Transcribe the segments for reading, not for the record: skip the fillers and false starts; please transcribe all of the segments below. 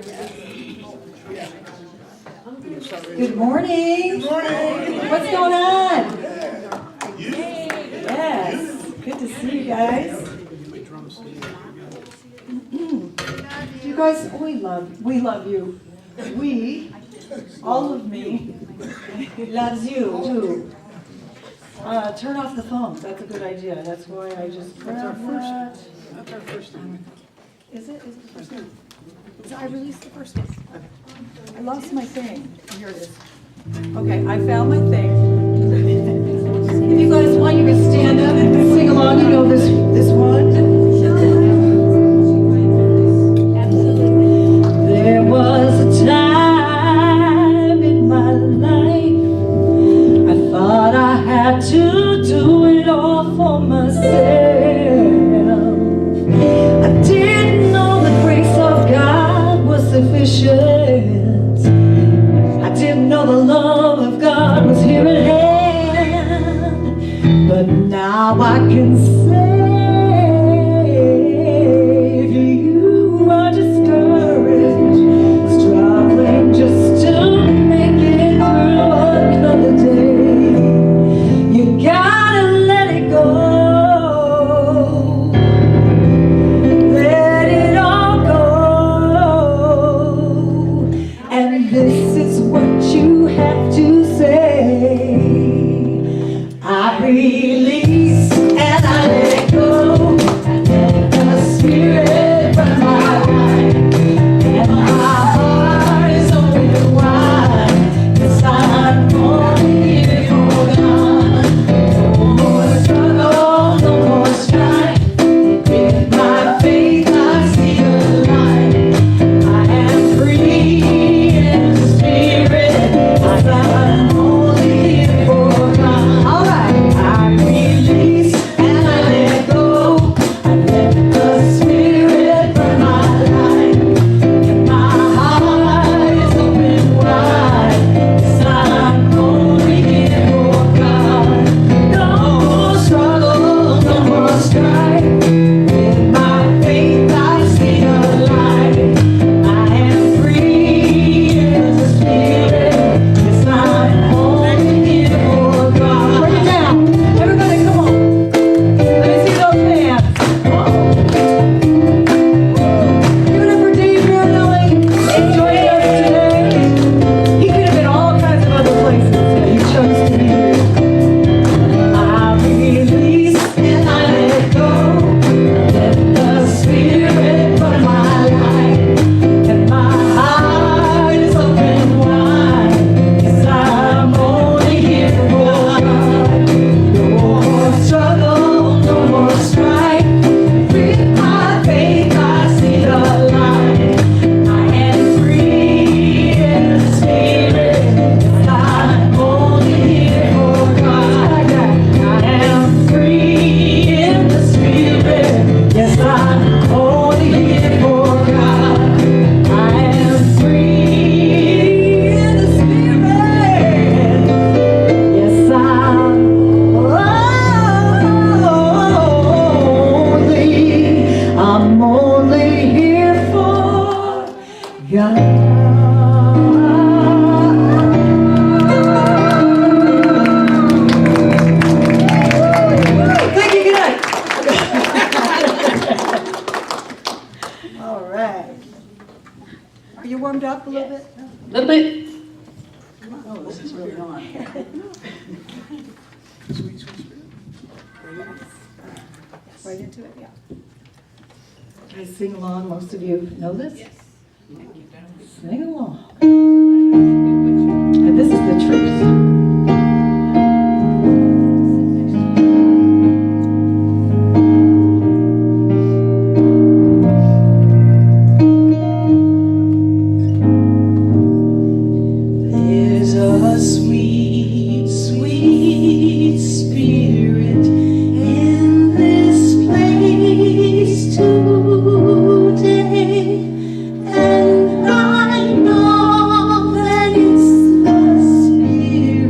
Good morning. Good morning. What's going on? Yes. Good to see you guys. You guys, we love you. We, all of me, loves you too. Turn off the phone. That's a good idea. That's why I just grabbed that. That's our first time. Is it? Is it the first one? I released the first one. I lost my thing. Here it is. Okay, I found my thing. If you guys want, you can stand up and sing along. You know this one. There was a time in my life I thought I had to do it all for myself. I didn't know the grace of God was sufficient. I didn't know the love of God was here at hand. But now I can say, if you are discouraged, struggling just to make it through another day, you gotta let it go. This is what you have to say. I release and I let go. I let the Spirit run my life, and my heart is open wide. 'Cause I'm only here for God. No more struggle, no more strife. With my faith I see the light. I am free. I'm only here for God. All right. I release and I let go. I let the Spirit burn my life, and my heart is open wide. 'Cause I'm only here for God. No more struggle, no more strife. With my faith I see the light. I am free in the Spirit. I'm only here for God. Bring it down. Everybody, come on. Let me see those hands. Give it up for Dave Marinelli. Joining us today. He could have been all kinds of other places, but he chose to be here. I release and I let go. Let the Spirit run my life, and my heart is open wide. 'Cause I'm only here for God. No more struggle, no more strife. With my faith I see the light. I am free in the Spirit. 'Cause I'm only here for God. I am free in the Spirit. Yes, I'm only here for God. I am free in the Spirit. Yes, I'm only here for God. Thank you, good night. All right. Are you warmed up a little bit? A little bit. Oh, this is really on. Sweet Spirit. Right into it, yeah. Guys, sing along. Most of you know this. Yes. Sing along. And this is the truth. There's a sweet, sweet Spirit in this place today, and I know that it's the Spirit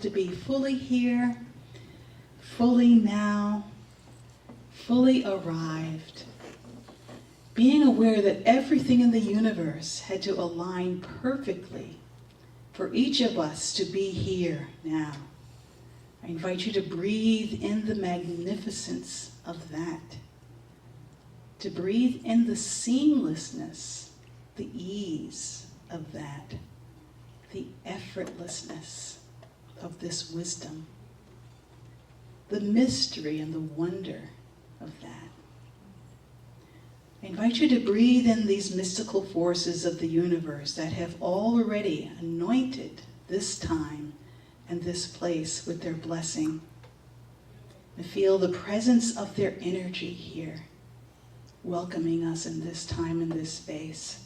To be fully here, fully now, fully arrived. Being aware that everything in the universe had to align perfectly for each of us to be here now. I invite you to breathe in the magnificence of that. To breathe in the seamlessness, the ease of that, the effortlessness of this wisdom, the mystery and the wonder of that. I invite you to breathe in these mystical forces of the universe that have already anointed this time and this place with their blessing. And feel the presence of their energy here, welcoming us in this time and this space.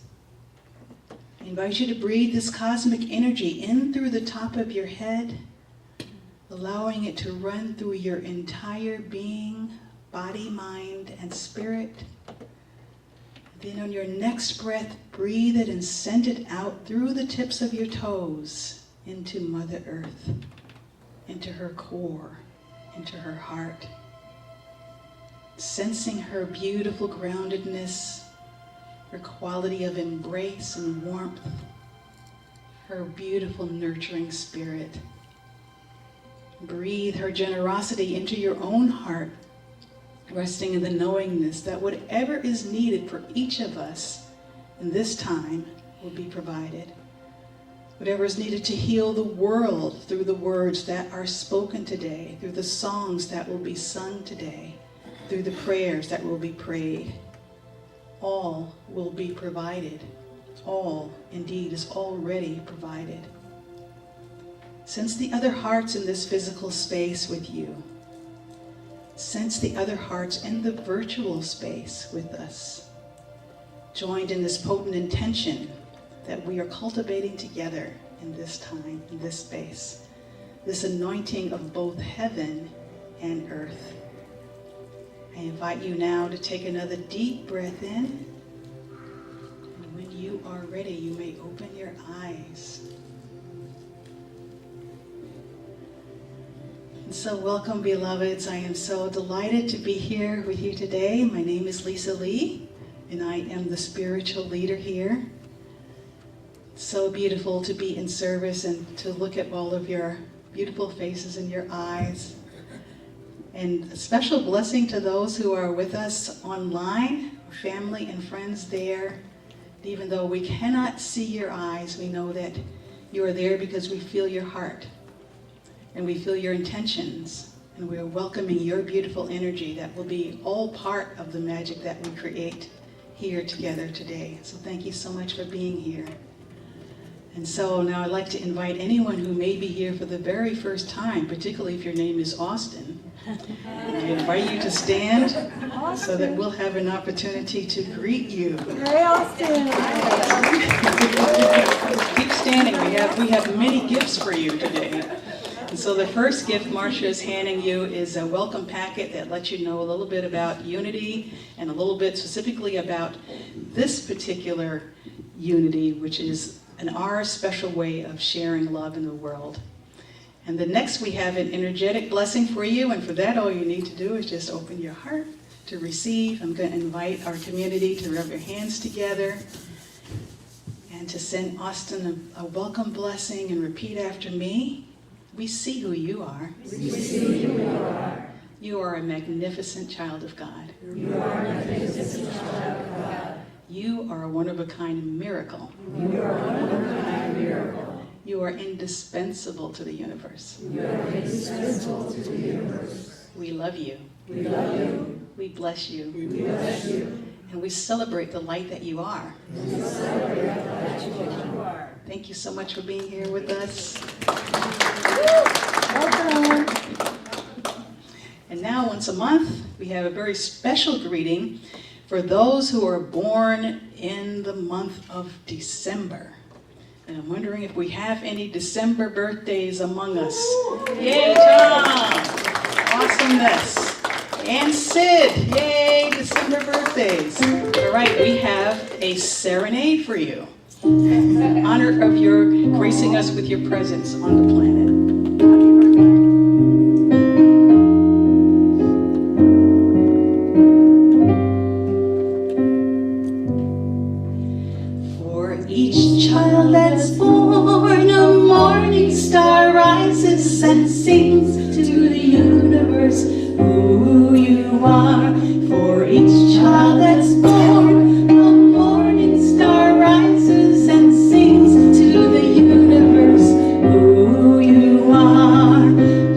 I invite you to breathe this cosmic energy in through the top of your head, allowing it to run through your entire being, body, mind, and spirit. Then on your next breath, breathe it and send it out through the tips of your toes into Mother Earth, into her core, into her heart. Sensing her beautiful groundedness, her quality of embrace and warmth, her beautiful nurturing spirit. Breathe her generosity into your own heart, resting in the knowingness that whatever is needed for each of us in this time will be provided. Whatever is needed to heal the world through the words that are spoken today, through the songs that will be sung today, through the prayers that will be prayed. All will be provided. All, indeed, is already provided. Sense the other hearts in this physical space with you. Sense the other hearts in the virtual space with us. Joined in this potent intention that we are cultivating together in this time, in this space. This anointing of both heaven and earth. I invite you now to take another deep breath in. And when you are ready, you may open your eyes. And so welcome, beloveds. I am so delighted to be here with you today. My name is Lisa Lee, and I am the spiritual leader here. So beautiful to be in service and to look at all of your beautiful faces and your eyes. And a special blessing to those who are with us online, family and friends there. Even though we cannot see your eyes, we know that you are there because we feel your heart and we feel your intentions, and we are welcoming your beautiful energy that will be all part of the magic that we create here together today. So thank you so much for being here. And so now I'd like to invite anyone who may be here for the very first time, particularly if your name is Austin, I invite you to stand so that we'll have an opportunity to greet you. Hey, Austin. Keep standing. We have many gifts for you today. And so the first gift Marcia is handing you is a welcome packet that lets you know a little bit about unity and a little bit specifically about this particular unity, which is our special way of sharing love in the world. And the next we have an energetic blessing for you, and for that all you need to do is just open your heart to receive. I'm going to invite our community to rub your hands together and to send Austin a welcome blessing and repeat after me. We see who you are. We see who you are. You are a magnificent child of God. You are a magnificent child of God. You are a one-of-a-kind miracle. You are a one-of-a-kind miracle. You are indispensable to the universe. You are indispensable to the universe. We love you. We love you. We bless you. We bless you. And we celebrate the light that you are. We celebrate the light that you are. Thank you so much for being here with us. Welcome. And now, once a month, we have a very special greeting for those who are born in the month of December. And I'm wondering if we have any December birthdays among us. Yay, Tom! Awesomeness. And Sid, yay, December birthdays. All right, we have a serenade for you in honor of your gracing us with your presence on the planet. Each child that's born, a morning star rises and sings to the universe who you are. For each child that's born, a morning star rises and sings to the universe who you are.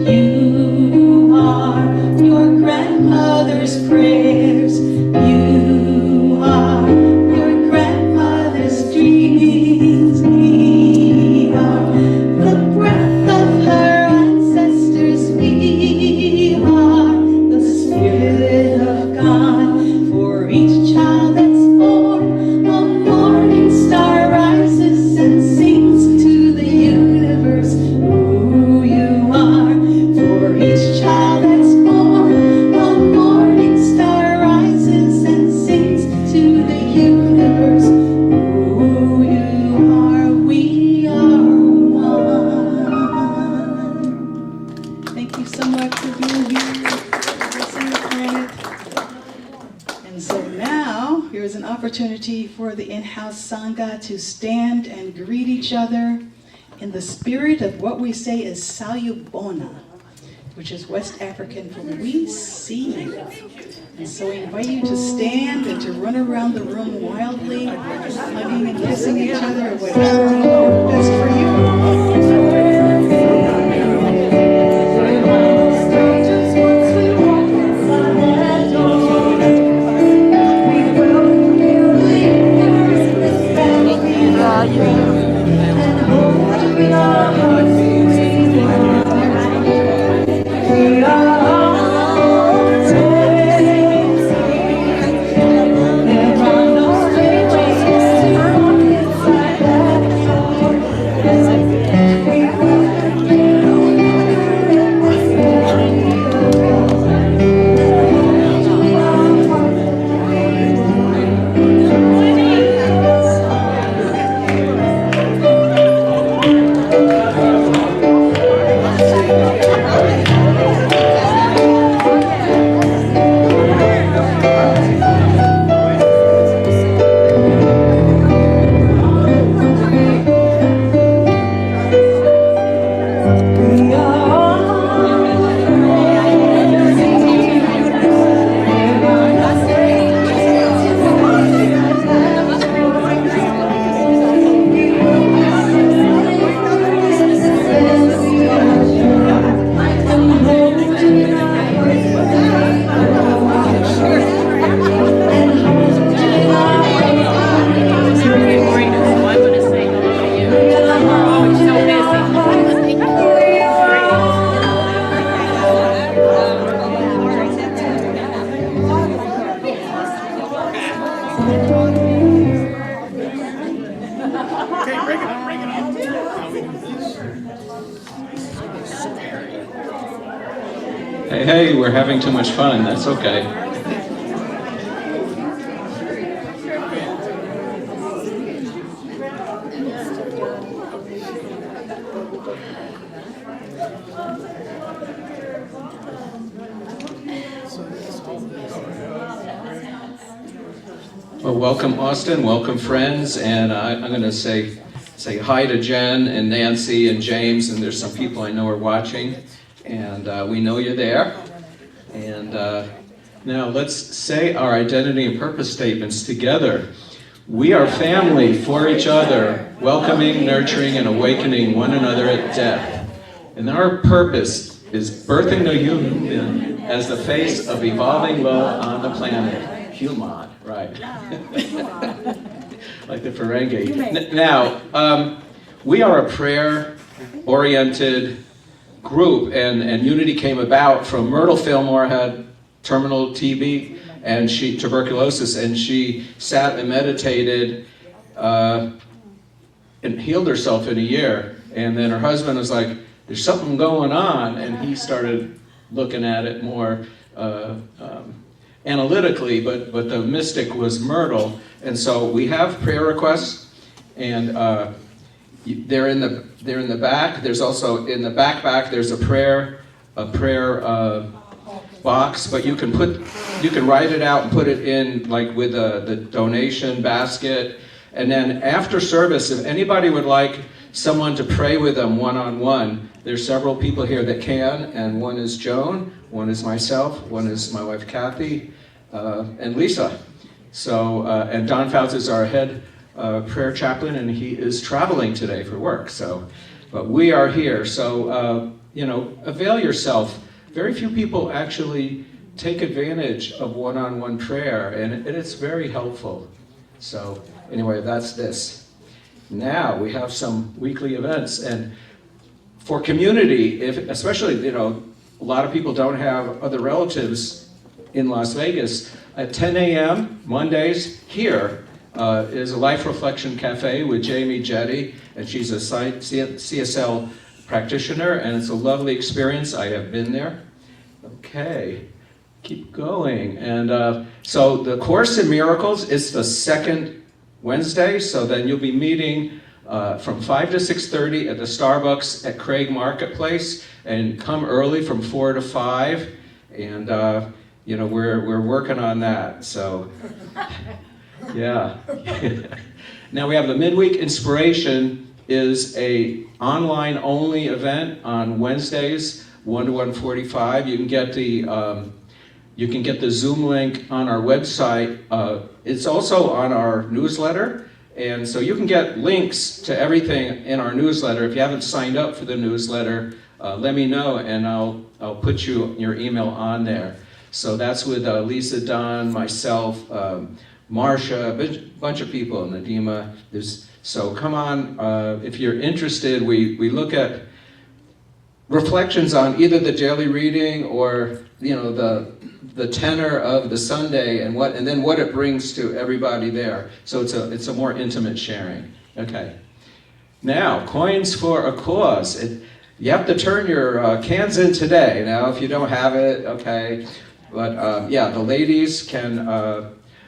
You are your grandmother's prayers. You are your grandmother's dreams. We are the breath of her ancestors. We are the Spirit of God. For each child that's born, a morning star rises and sings to the universe who you are. For each child that's born, a morning star rises and sings to the universe who you are. We are one. Thank you so much for being here. Blessing the planet. And so now, here is an opportunity for the in-house Sangha to stand and greet each other in the spirit of what we say is Salubona, which is West African for we see you. And so we invite you to stand and to run around the room wildly, hugging and kissing each other, or whatever you know best for you. Hey, we're having too much fun. That's okay. Well, welcome Austin, welcome friends, and I'm going to say hi to Jen and Nancy and James, and there's some people I know are watching, and we know you're there. And now let's say our identity and purpose statements together. We are family for each other, welcoming, nurturing, and awakening one another at death. And our purpose is birthing the human as the face of evolving love on the planet. Human, right. Like the Ferengi. Now, we are a prayer-oriented group, and Unity came about from Myrtle Fillmore had terminal TB and tuberculosis, and she sat and meditated and healed herself in a year. And then her husband was like, "There's something going on," and he started looking at it more analytically. But the mystic was Myrtle, and so we have prayer requests, and they're in the back. There's also in the back. There's a prayer box, but you can write it out and put it in like with the donation basket. And then after service, if anybody would like someone to pray with them one-on-one, there's several people here that can, and one is Joan, one is myself, one is my wife Kathy, and Lisa. So, and Don Fouts is our head prayer chaplain, and he is traveling today for work. So, but we are here. So, avail yourself. Very few people actually take advantage of one-on-one prayer, and it's very helpful. So, anyway, that's this. Now we have some weekly events, and for community, especially a lot of people don't have other relatives in Las Vegas. At 10 a.m. Mondays here is a Life Reflection Cafe with Jamie Jetty, and she's a CSL practitioner, and it's a lovely experience. I have been there. Okay, keep going. And so the Course in Miracles is the second Wednesday, so then you'll be meeting from 5 to 6:30 at the Starbucks at Craig Marketplace, and come early from 4 to 5, and we're working on that, so yeah. Now we have the Midweek Inspiration is a online only event on Wednesdays, 1 to 1:45. You can get the Zoom link on our website. It's also on our newsletter, and so you can get links to everything in our newsletter. If you haven't signed up for the newsletter, let me know, and I'll put your email on there. So that's with Lisa, Don, myself, Marcia, a bunch of people, Nadima. So come on, if you're interested. We look at reflections on either the daily reading or the tenor of the Sunday and then what it brings to everybody there. So it's a more intimate sharing. Okay. Now, coins for a cause. You have to turn your cans in today. Now, if you don't have it, okay. But the ladies can,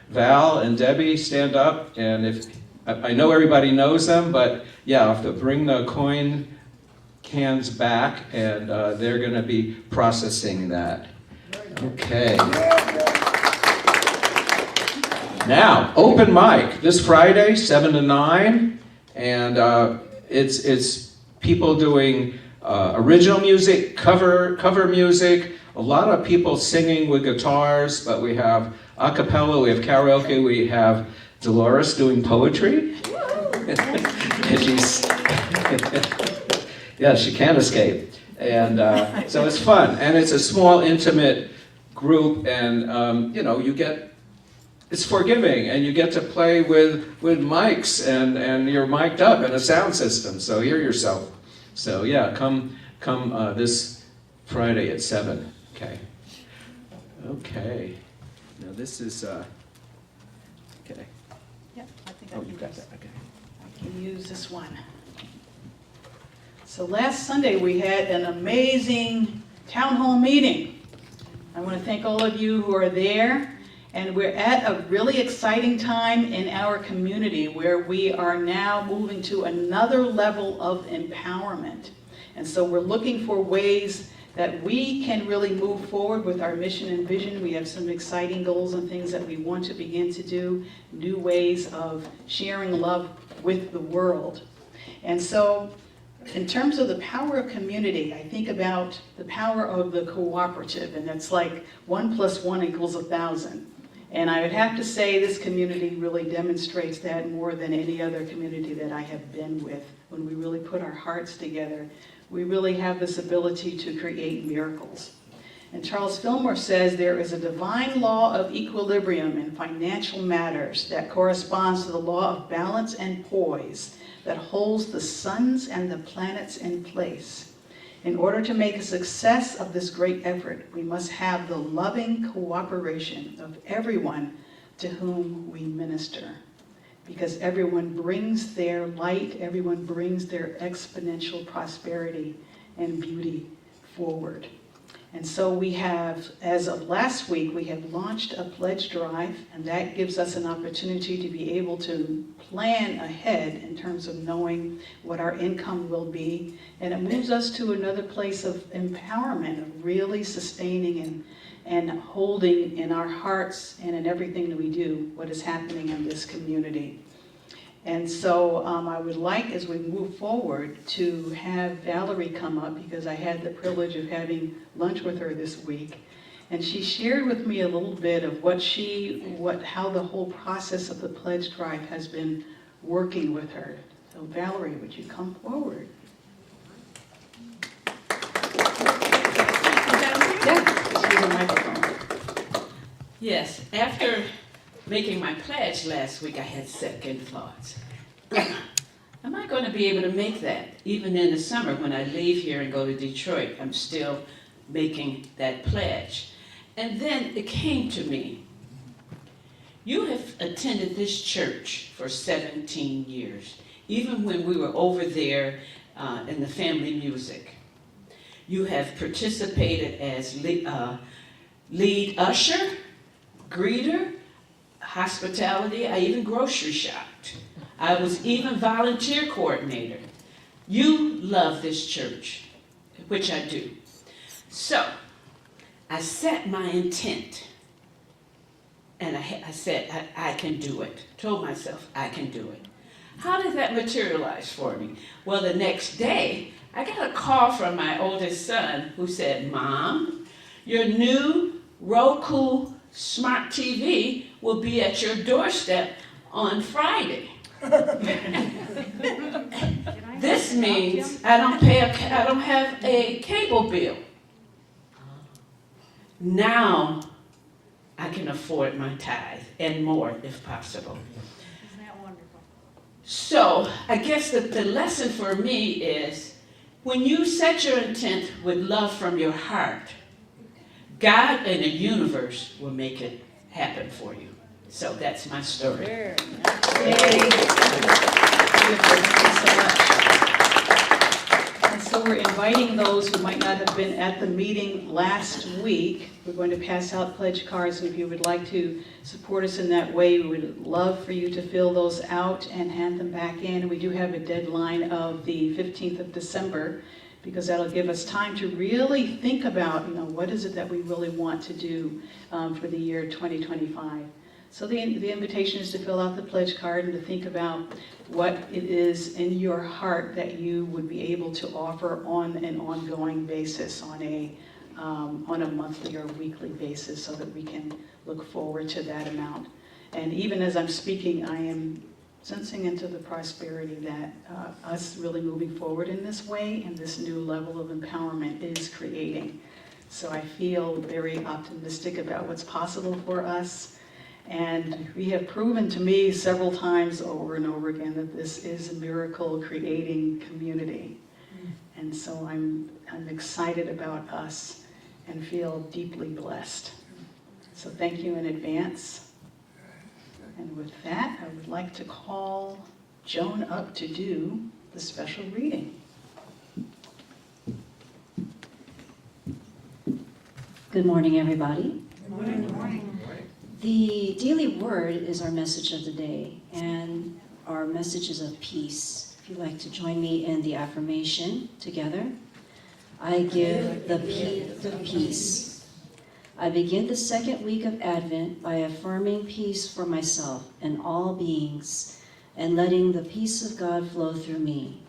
Val and Debbie, stand up, and if I know everybody knows them, but yeah, I'll have to bring the coin cans back, and they're going to be processing that. Okay. Now, open mic this Friday, 7 to 9, and it's people doing original music, cover music. A lot of people singing with guitars, but we have a cappella, we have karaoke, we have Dolores doing poetry. And she can't escape. And so it's fun. And it's a small, intimate group, and it's forgiving, and you get to play with mics, and you're mic'd up in a sound system, so hear yourself. So yeah, come this Friday at 7. Okay. Now this is okay. Yep, I think I Oh, can you got use- that. Okay. I can use this one. So last Sunday, we had an amazing town hall meeting. I want to thank all of you who are there. And we're at a really exciting time in our community where we are now moving to another level of empowerment. And so we're looking for ways that we can really move forward with our mission and vision. We have some exciting goals and things that we want to begin to do, new ways of sharing love with the world. And so, in terms of the power of community, I think about the power of the cooperative, and it's like 1 + 1 = 1,000. And I would have to say this community really demonstrates that more than any other community that I have been with. When we really put our hearts together, we really have this ability to create miracles. And Charles Fillmore says there is a divine law of equilibrium in financial matters that corresponds to the law of balance and poise that holds the suns and the planets in place. In order to make a success of this great effort, we must have the loving cooperation of everyone to whom we minister. Because everyone brings their light, everyone brings their exponential prosperity and beauty forward. And so we have, as of last week, we have launched a pledge drive, and that gives us an opportunity to be able to plan ahead in terms of knowing what our income will be. And it moves us to another place of empowerment, of really sustaining and holding in our hearts and in everything that we do what is happening in this community. And so I would like, as we move forward, to have Valerie come up, because I had the privilege of having lunch with her this week. And she shared with me a little bit of how the whole process of the pledge drive has been working with her. So Valerie, would you come forward? Yeah, just use a microphone. Yes, after making my pledge last week, I had second thoughts. Am I going to be able to make that? Even in the summer, when I leave here and go to Detroit, I'm still making that pledge. And then it came to me, you have attended this church for 17 years, even when we were over there in the family music. You have participated as lead usher, greeter, hospitality. I even grocery shopped. I was even volunteer coordinator. You love this church, which I do. So I set my intent, and I said, I can do it. Told myself, I can do it. How did that materialize for me? Well, the next day, I got a call from my oldest son who said, Mom, your new Roku Smart TV will be at your doorstep on Friday. This means I don't have a cable bill. Now I can afford my tithe and more if possible. Isn't that wonderful? So I guess the lesson for me is when you set your intent with love from your heart, God and the universe will make it happen for you. So that's my story. Yay. Beautiful. Thank you so much. And so we're inviting those who might not have been at the meeting last week. We're going to pass out pledge cards, and if you would like to support us in that way, we would love for you to fill those out and hand them back in. We do have a deadline of the 15th of December, because that'll give us time to really think about, what is it that we really want to do for the year 2025. So the invitation is to fill out the pledge card and to think about what it is in your heart that you would be able to offer on an ongoing basis, on a monthly or weekly basis, so that we can look forward to that amount. And even as I'm speaking, I am sensing into the prosperity that us really moving forward in this way and this new level of empowerment is creating. So I feel very optimistic about what's possible for us. And we have proven to me several times over and over again that this is a miracle creating community. And so I'm excited about us and feel deeply blessed. So thank you in advance. And with that, I would like to call Joan up to do the special reading. Good morning, everybody. Good morning. The daily word is our message of the day, and our message is of peace. If you'd like to join me in the affirmation together. I give the gift of peace. I begin the second week of Advent by affirming peace for myself and all beings and letting the peace of God flow through me.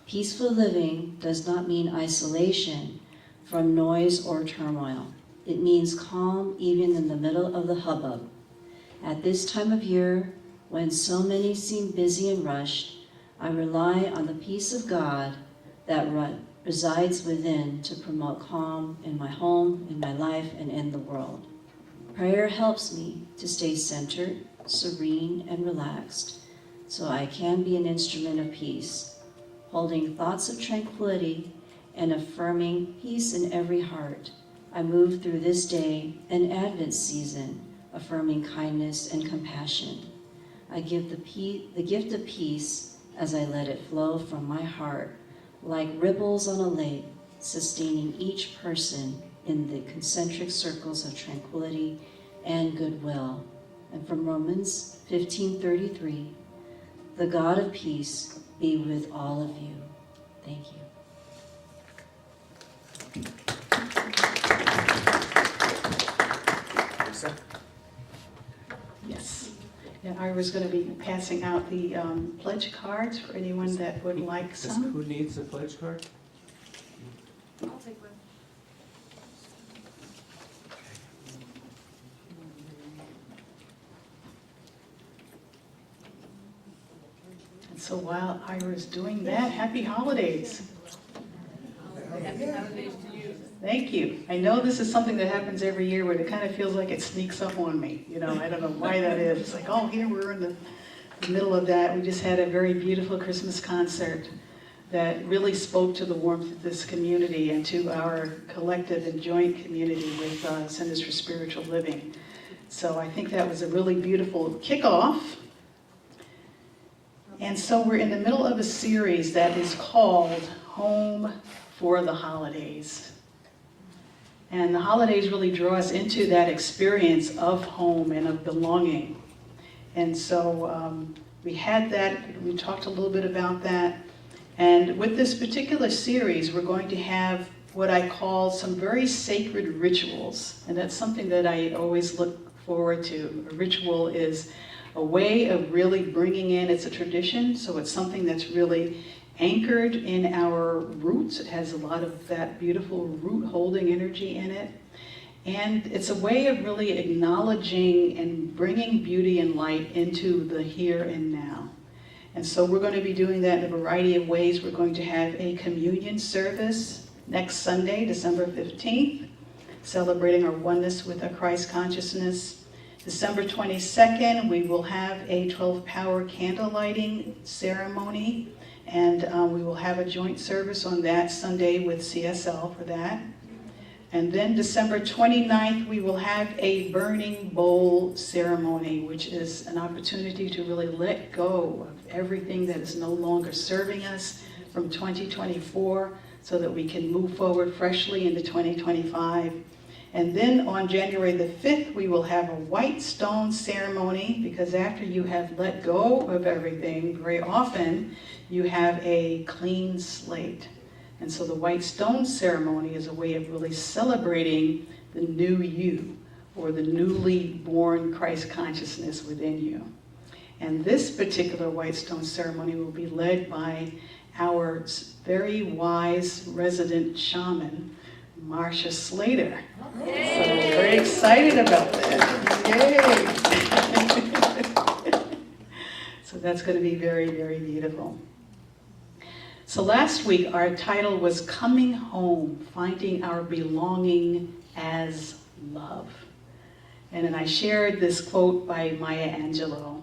Peaceful living does not mean isolation from noise or turmoil. It means calm even in the middle of the hubbub. At this time of year, when so many seem busy and rushed, I rely on the peace of God that resides within to promote calm in my home, in my life, and in the world. Prayer helps me to stay centered, serene, and relaxed, so I can be an instrument of peace, holding thoughts of tranquility and affirming peace in every heart. I move through this day and Advent season, affirming kindness and compassion. I give the gift of peace as I let it flow from my heart, like ripples on a lake, sustaining each person in the concentric circles of tranquility and goodwill. And from Romans 15:33, the God of peace be with all of you. Thank you. Yes. And Ira's going to be passing out the pledge cards for anyone that would like some. Who needs a pledge card? I'll take one. And so while Ira's doing that, happy holidays. Happy holidays to you. Thank you. I know this is something that happens every year, but it kind of feels like it sneaks up on me. You know, I don't know why that is. It's like, oh, here we're in the middle of that. We just had a very beautiful Christmas concert that really spoke to the warmth of this community and to our collective and joint community with Centers for Spiritual Living. So I think that was a really beautiful kickoff. And so we're in the middle of a series that is called Home for the Holidays. And the holidays really draw us into that experience of home and of belonging. And so we had that, we talked a little bit about that. And with this particular series, we're going to have what I call some very sacred rituals. And that's something that I always look forward to. A ritual is a way of really bringing in, it's a tradition, so it's something that's really anchored in our roots. It has a lot of that beautiful root holding energy in it. And it's a way of really acknowledging and bringing beauty and light into the here and now. And so we're going to be doing that in a variety of ways. We're going to have a communion service next Sunday, December 15th, celebrating our oneness with our Christ consciousness. December 22nd, we will have a 12-power candle lighting ceremony. And we will have a joint service on that Sunday with CSL for that. And then December 29th, we will have a burning bowl ceremony, which is an opportunity to really let go of everything that is no longer serving us from 2024 so that we can move forward freshly into 2025. And then on January the 5th, we will have a white stone ceremony, because after you have let go of everything, very often you have a clean slate. And so the white stone ceremony is a way of really celebrating the new you, or the newly born Christ consciousness within you. And this particular white stone ceremony will be led by our very wise resident shaman, Marcia Slater. So I'm very excited about that. Yay! So that's going to be very, very beautiful. So last week our title was Coming Home, Finding Our Belonging as Love. And then I shared this quote by Maya Angelou,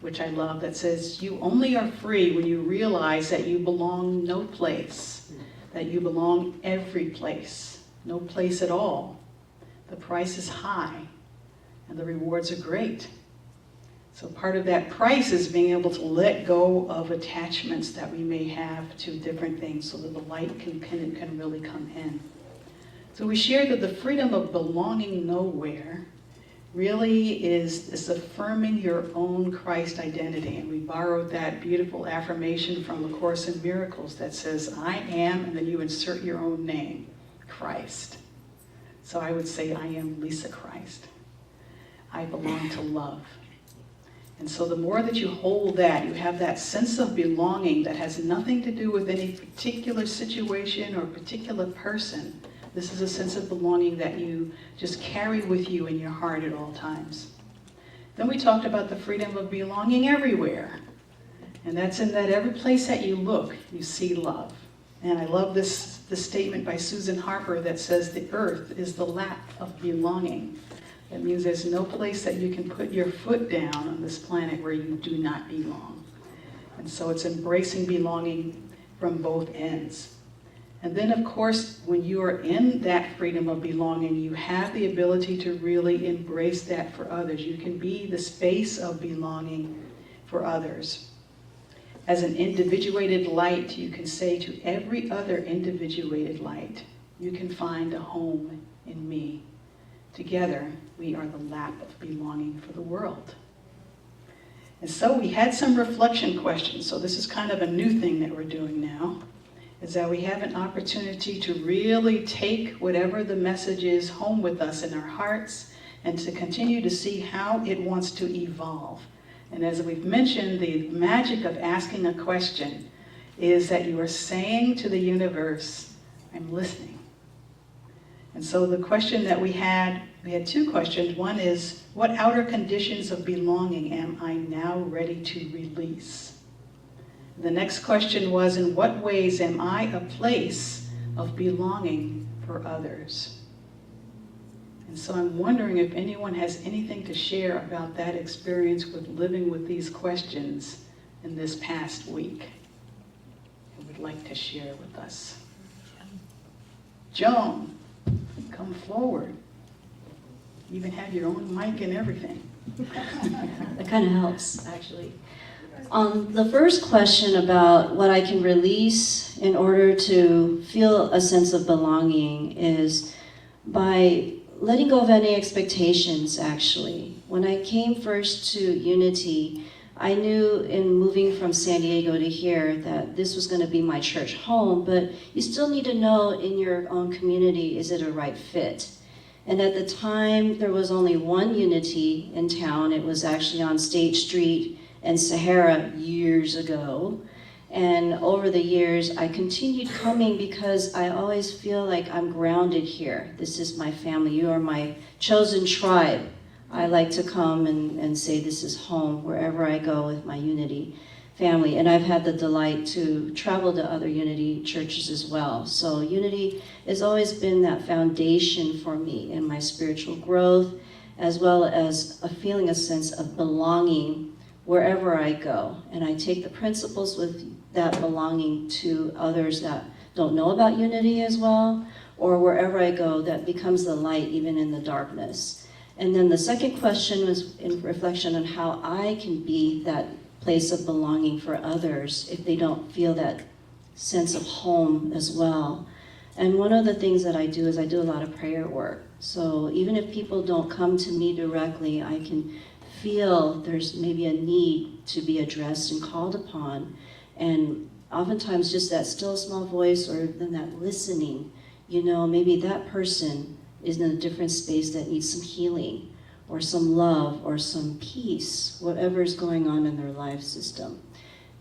which I love, that says, "You only are free when you realize that you belong no place, that you belong every place, no place at all. The price is high and the rewards are great." So part of that price is being able to let go of attachments that we may have to different things so that the light can really come in. So we shared that the freedom of belonging nowhere really is this affirming your own Christ identity. And we borrowed that beautiful affirmation from the Course in Miracles that says, I am, and then you insert your own name, Christ. So I would say, I am Lisa Christ. I belong to love. And so the more that you hold that, you have that sense of belonging that has nothing to do with any particular situation or particular person. This is a sense of belonging that you just carry with you in your heart at all times. Then we talked about the freedom of belonging everywhere. And that's in that every place that you look, you see love. And I love this statement by Susan Harper that says the earth is the lap of belonging. That means there's no place that you can put your foot down on this planet where you do not belong. And so it's embracing belonging from both ends. And then, of course, when you are in that freedom of belonging, you have the ability to really embrace that for others. You can be the space of belonging for others. As an individuated light, you can say to every other individuated light, you can find a home in me. Together, we are the lap of belonging for the world. And so we had some reflection questions. So this is kind of a new thing that we're doing now, is that we have an opportunity to really take whatever the message is home with us in our hearts and to continue to see how it wants to evolve. And as we've mentioned, the magic of asking a question is that you are saying to the universe, I'm listening. And so the question that we had two questions. One is, what outer conditions of belonging am I now ready to release? The next question was, in what ways am I a place of belonging for others? And so I'm wondering if anyone has anything to share about that experience with living with these questions in this past week and would like to share with us. Joan, come forward. You even have your own mic and everything. That kind of helps, actually. The first question about what I can release in order to feel a sense of belonging is by letting go of any expectations, actually. When I came first to Unity, I knew in moving from San Diego to here that this was going to be my church home, but you still need to know in your own community, is it a right fit? And at the time, there was only one Unity in town. It was actually on State Street and Sahara years ago. And over the years, I continued coming because I always feel like I'm grounded here. This is my family. You are my chosen tribe. I like to come and say this is home wherever I go with my Unity family. And I've had the delight to travel to other Unity churches as well. So Unity has always been that foundation for me in my spiritual growth, as well as a sense of belonging wherever I go. And I take the principles with that belonging to others that don't know about Unity as well, or wherever I go that becomes the light even in the darkness. And then the second question was in reflection on how I can be that place of belonging for others if they don't feel that sense of home as well. And one of the things that I do is I do a lot of prayer work. So even if people don't come to me directly, I can feel there's maybe a need to be addressed and called upon. And oftentimes just that still small voice or then that listening, maybe that person is in a different space that needs some healing or some love or some peace, whatever is going on in their life system.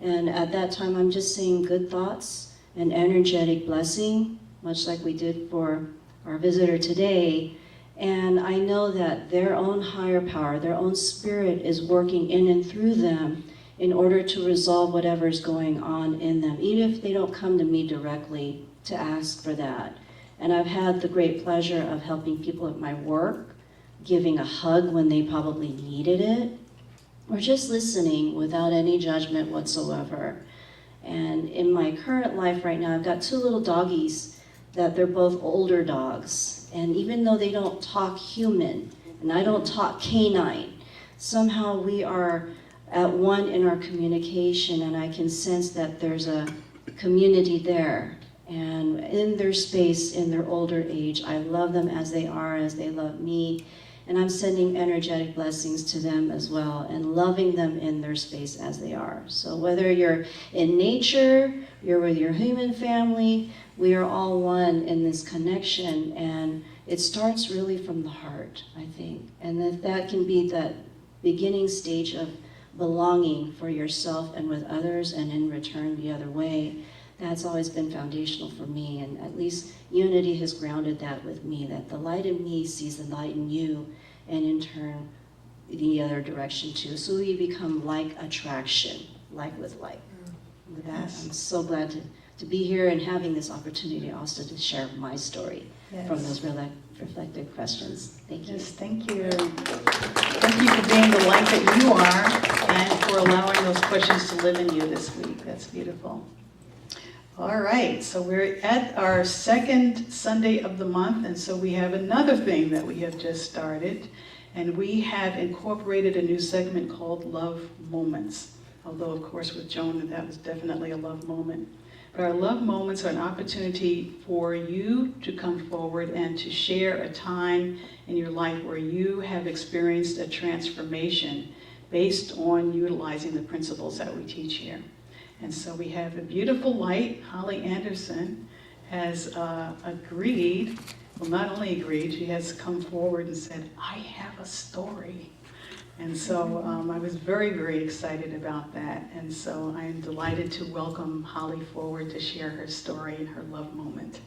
And at that time, I'm just saying good thoughts and energetic blessing, much like we did for our visitor today. And I know that their own higher power, their own spirit is working in and through them in order to resolve whatever is going on in them, even if they don't come to me directly to ask for that. And I've had the great pleasure of helping people at my work, giving a hug when they probably needed it, or just listening without any judgment whatsoever. And in my current life right now, I've got two little doggies that they're both older dogs. And even though they don't talk human, and I don't talk canine, somehow we are at one in our communication, and I can sense that there's a community there. And in their space, in their older age, I love them as they are, as they love me. And I'm sending energetic blessings to them as well and loving them in their space as they are. So whether you're in nature, you're with your human family, we are all one in this connection, and it starts really from the heart, I think. And that can be that beginning stage of belonging for yourself and with others, and in return the other way. That's always been foundational for me, and at least unity has grounded that with me, that the light in me sees the light in you, and in turn the other direction too. So we become like attraction, like with like. With that, I'm so glad to be here and having this opportunity also to share my story from those reflective questions. Thank you. Yes, thank you. Thank you for being the light that you are and for allowing those questions to live in you this week. That's beautiful. All right, so we're at our second Sunday of the month, and so we have another thing that we have just started, and we have incorporated a new segment called Love Moments. Although, of course, with Joan, that was definitely a love moment. But our love moments are an opportunity for you to come forward and to share a time in your life where you have experienced a transformation based on utilizing the principles that we teach here. And so we have a beautiful light. Holly Anderson has agreed, well, not only agreed, she has come forward and said, I have a story. And so I was very, very excited about that. And so I am delighted to welcome Holly forward to share her story and her love moment.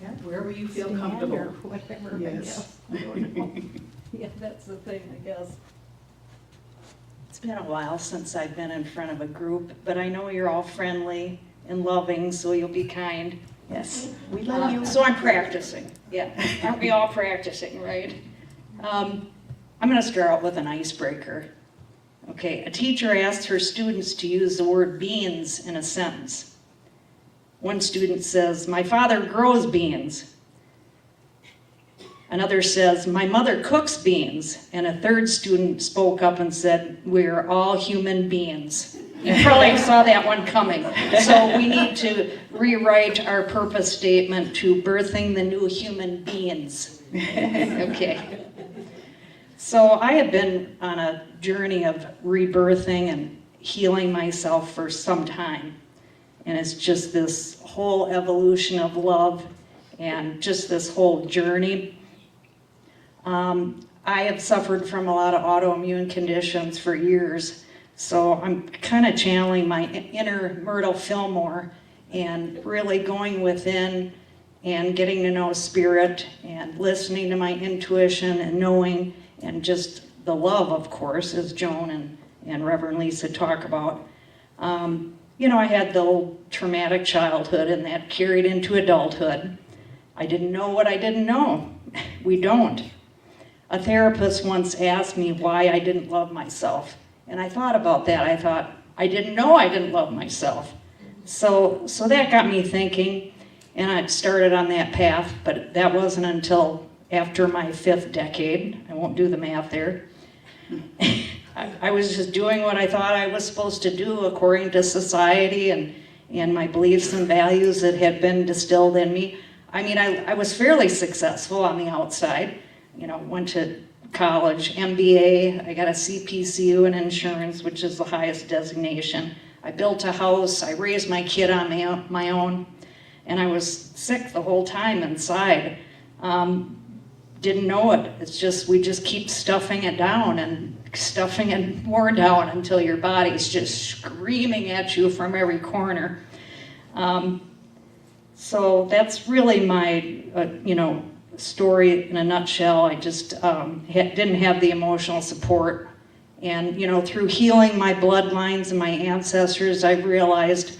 Yeah, wherever you feel comfortable. Or whatever, Yes. I guess. I don't know. Yeah, that's the thing, I guess. It's been a while since I've been in front of a group, but I know you're all friendly and loving, so you'll be kind. Yes, we love you. So I'm practicing, yeah. Aren't we all practicing, right? I'm gonna start out with an icebreaker. Okay, a teacher asked her students to use the word beans in a sentence. One student says, my father grows beans. Another says, my mother cooks beans. And a third student spoke up and said, we're all human beings. You probably saw that one coming. So we need to rewrite our purpose statement to birthing the new human beings. Okay. So I have been on a journey of rebirthing and healing myself for some time. And it's just this whole evolution of love and just this whole journey. I have suffered from a lot of autoimmune conditions for years. So I'm kind of channeling my inner Myrtle Fillmore and really going within and getting to know spirit and listening to my intuition and knowing, and just the love, of course, as Joan and Reverend Lisa talk about. You know, I had the old traumatic childhood, and that carried into adulthood. I didn't know what I didn't know. We don't. A therapist once asked me why I didn't love myself. And I thought about that. I thought, I didn't know I didn't love myself. So that got me thinking, and I started on that path, but that wasn't until after my 5th decade. I won't do the math there. I was just doing what I thought I was supposed to do according to society and my beliefs and values that had been distilled in me. I mean, I was fairly successful on the outside. You know, went to college, MBA, I got a CPCU in insurance, which is the highest designation. I built a house, I raised my kid on my own, and I was sick the whole time inside. Didn't know it. It's just, we just keep stuffing it down and stuffing it more down until your body's just screaming at you from every corner. So that's really my, story in a nutshell. I just didn't have the emotional support. And, through healing my bloodlines and my ancestors, I realized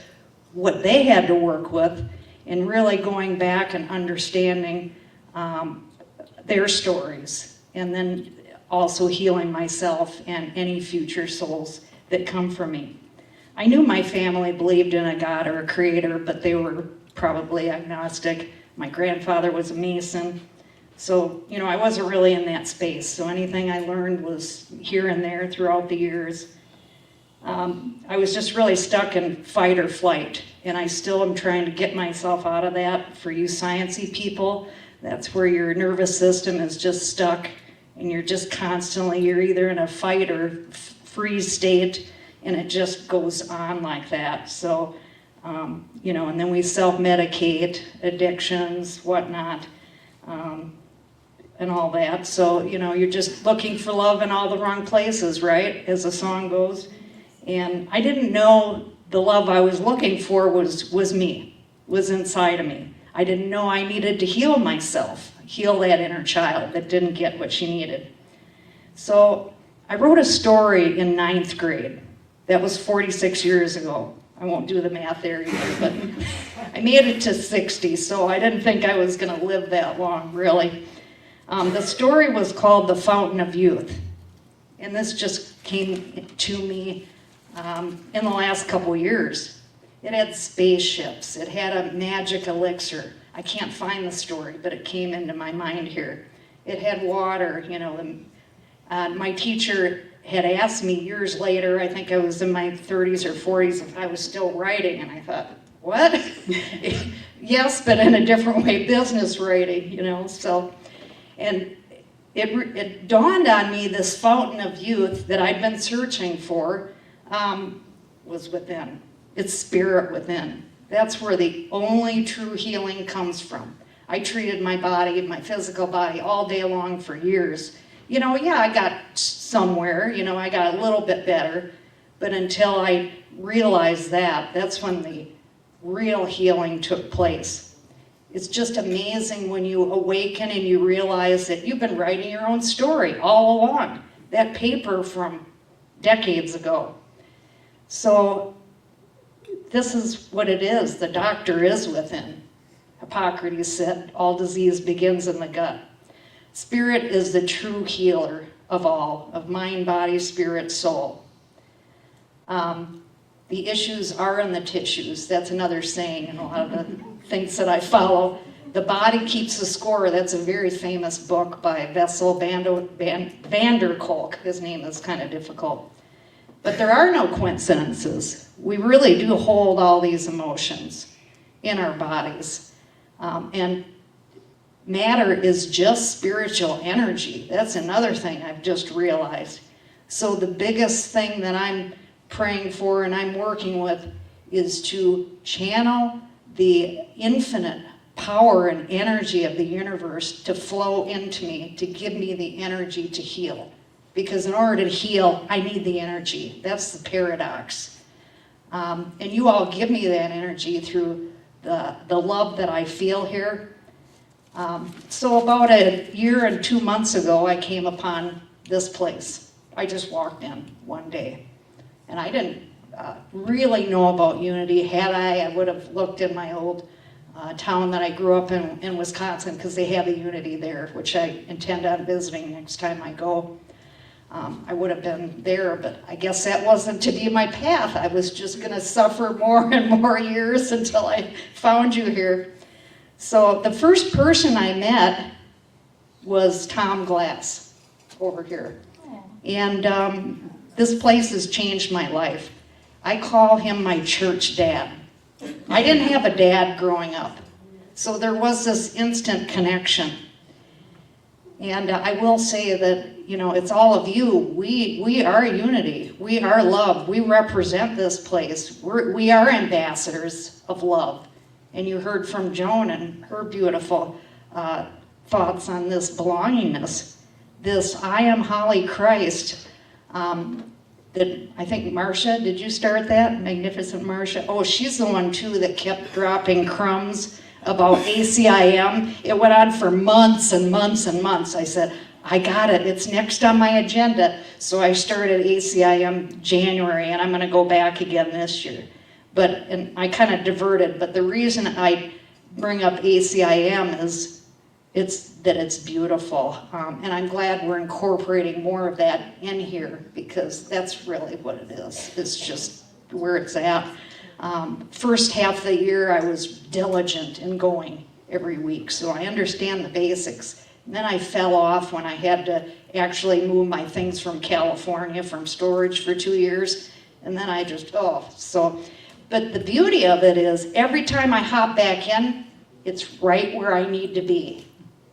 what they had to work with, and really going back and understanding their stories, and then also healing myself and any future souls that come from me. I knew my family believed in a God or a creator, but they were probably agnostic. My grandfather was a Mason. So, I wasn't really in that space. So anything I learned was here and there throughout the years. I was just really stuck in fight or flight, and I still am trying to get myself out of that. For you sciencey people, that's where your nervous system is just stuck, and you're just constantly, you're either in a fight or freeze state, and it just goes on like that. So, you know, and then we self-medicate, addictions, whatnot, and all that. So, you know, you're just looking for love in all the wrong places, right? As the song goes. And I didn't know the love I was looking for was me, was inside of me. I didn't know I needed to heal myself, heal that inner child that didn't get what she needed. So I wrote a story in 9th grade. That was 46 years ago. I won't do the math there either, but I made it to 60, so I didn't think I was gonna live that long, really. The story was called The Fountain of Youth. And this just came to me in the last couple years. It had spaceships. It had a magic elixir. I can't find the story, but it came into my mind here. It had water, you know. My teacher had asked me years later, I think I was in my 30s or 40s, if I was still writing, and I thought, what? Yes, but in a different way, business writing, you know. So, and it dawned on me, this fountain of youth that I'd been searching for was within. It's spirit within. That's where the only true healing comes from. I treated my body, my physical body, all day long for years. You know, yeah, I got somewhere, you know, I got a little bit better, but until I realized that, that's when the real healing took place. It's just amazing when you awaken and you realize that you've been writing your own story all along. That paper from decades ago. So this is what it is. The doctor is within. Hippocrates said, all disease begins in the gut. Spirit is the true healer of all, of mind, body, spirit, soul. The issues are in the tissues. That's another saying in a lot of the things that I follow. The body keeps the score. That's a very famous book by Bessel van der Kolk. His name is kind of difficult. But there are no coincidences. We really do hold all these emotions in our bodies. And matter is just spiritual energy. That's another thing I've just realized. So the biggest thing that I'm praying for and I'm working with is to channel the infinite power and energy of the universe to flow into me, to give me the energy to heal. Because in order to heal, I need the energy. That's the paradox. And you all give me that energy through the love that I feel here. So about a year and 2 months ago, I came upon this place. I just walked in one day. And I didn't really know about Unity. Had I would have looked in my old town that I grew up in Wisconsin, because they have a Unity there, which I intend on visiting next time I go. I would have been there, but I guess that wasn't to be my path. I was just going to suffer more and more years until I found you here. So the first person I met was Tom Glass over here. And this place has changed my life. I call him my church dad. I didn't have a dad growing up. So there was this instant connection. And I will say that, you know, it's all of you. We are unity. We are love. We represent this place. We are ambassadors of love. And you heard from Joan and her beautiful thoughts on this belongingness. This I am Holly Christ. That I think Marcia, did you start that? Magnificent Marcia. Oh, she's the one too that kept dropping crumbs about ACIM. It went on for months and months and months. I said, I got it. It's next on my agenda. So I started ACIM January, and I'm going to go back again this year. And I kind of diverted. But the reason I bring up ACIM is it's beautiful. And I'm glad we're incorporating more of that in here, because that's really what it is. It's just where it's at. First half of the year, I was diligent in going every week, so I understand the basics. And then I fell off when I had to actually move my things from California, from storage for 2 years, And then I just, but the beauty of it is every time I hop back in, it's right where I need to be.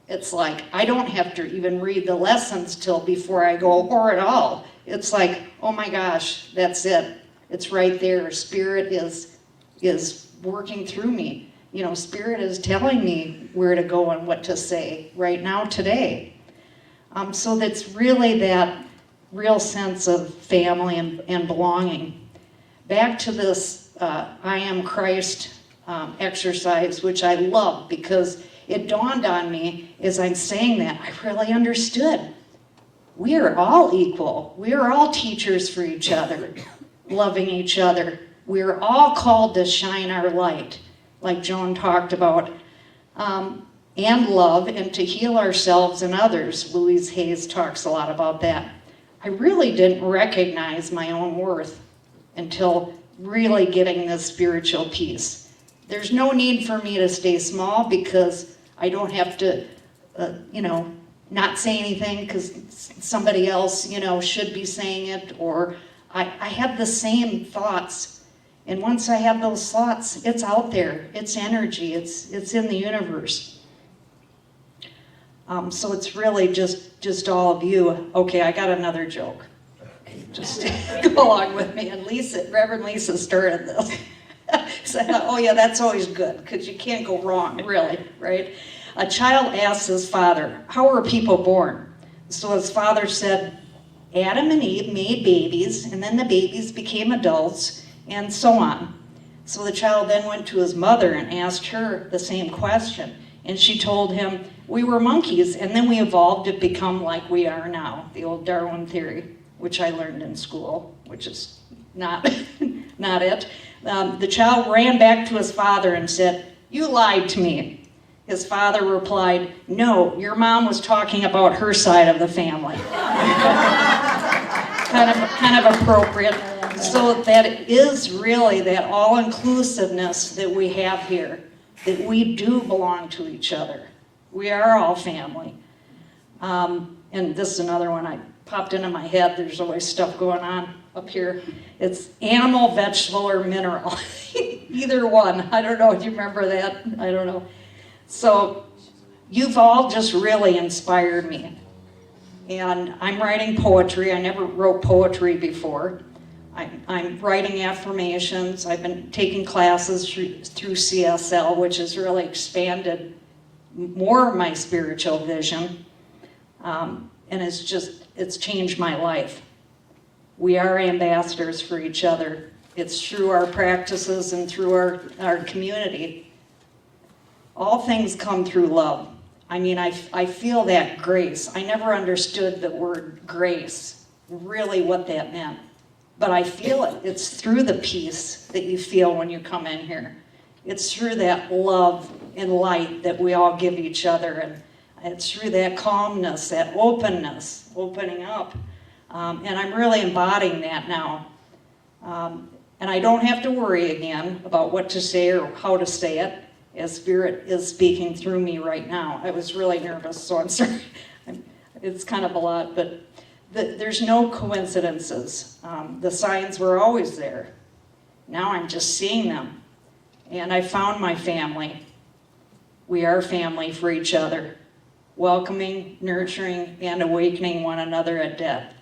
It's like, I don't have to even read the lessons till before I go, or at all. It's like, oh my gosh, that's it. It's right there. Spirit is working through me. You know, Spirit is telling me where to go and what to say right now, today. So that's really that real sense of family and belonging. Back to this I am Christ exercise, which I love because it dawned on me as I'm saying that, I really understood. We are all equal. We are all teachers for each other, loving each other. We are all called to shine our light, like Joan talked about, and love, and to heal ourselves and others. Louise Hayes talks a lot about that. I really didn't recognize my own worth until really getting this spiritual peace. There's no need for me to stay small because I don't have to, not say anything because somebody else, should be saying it, or I have the same thoughts. And once I have those thoughts, it's out there. It's energy. It's in the universe. So it's really just all of you. Okay, I got another joke. Just go along with me. And Reverend Lisa started this. So I thought, oh yeah, that's always good because you can't go wrong, really, right? A child asks his father, how are people born? So his father said, Adam and Eve made babies, and then the babies became adults, and so on. So the child then went to his mother and asked her the same question. And she told him, we were monkeys, and then we evolved to become like we are now, the old Darwin theory, which I learned in school, which is not, not it. The child ran back to his father and said, you lied to me. His father replied, no, your mom was talking about her side of the family. kind of appropriate. So that is really that all-inclusiveness that we have here, that we do belong to each other. We are all family. And this is another one I popped into my head. There's always stuff going on up here. It's animal, vegetable, or mineral. Either one. I don't know if you remember that. I don't know. So you've all just really inspired me. And I'm writing poetry. I never wrote poetry before. I'm writing affirmations. I've been taking classes through CSL, which has really expanded more of my spiritual vision. And it's changed my life. We are ambassadors for each other. It's through our practices and through our community. All things come through love. I mean, I feel that grace. I never understood the word grace, really what that meant. But I feel it. It's through the peace that you feel when you come in here. It's through that love and light that we all give each other. And it's through that calmness, that openness, opening up. And I'm really embodying that now. And I don't have to worry again about what to say or how to say it, as Spirit is speaking through me right now. I was really nervous, so I'm sorry. It's kind of a lot, but there's no coincidences. The signs were always there. Now I'm just seeing them. And I found my family. We are family for each other, welcoming, nurturing, and awakening one another at death.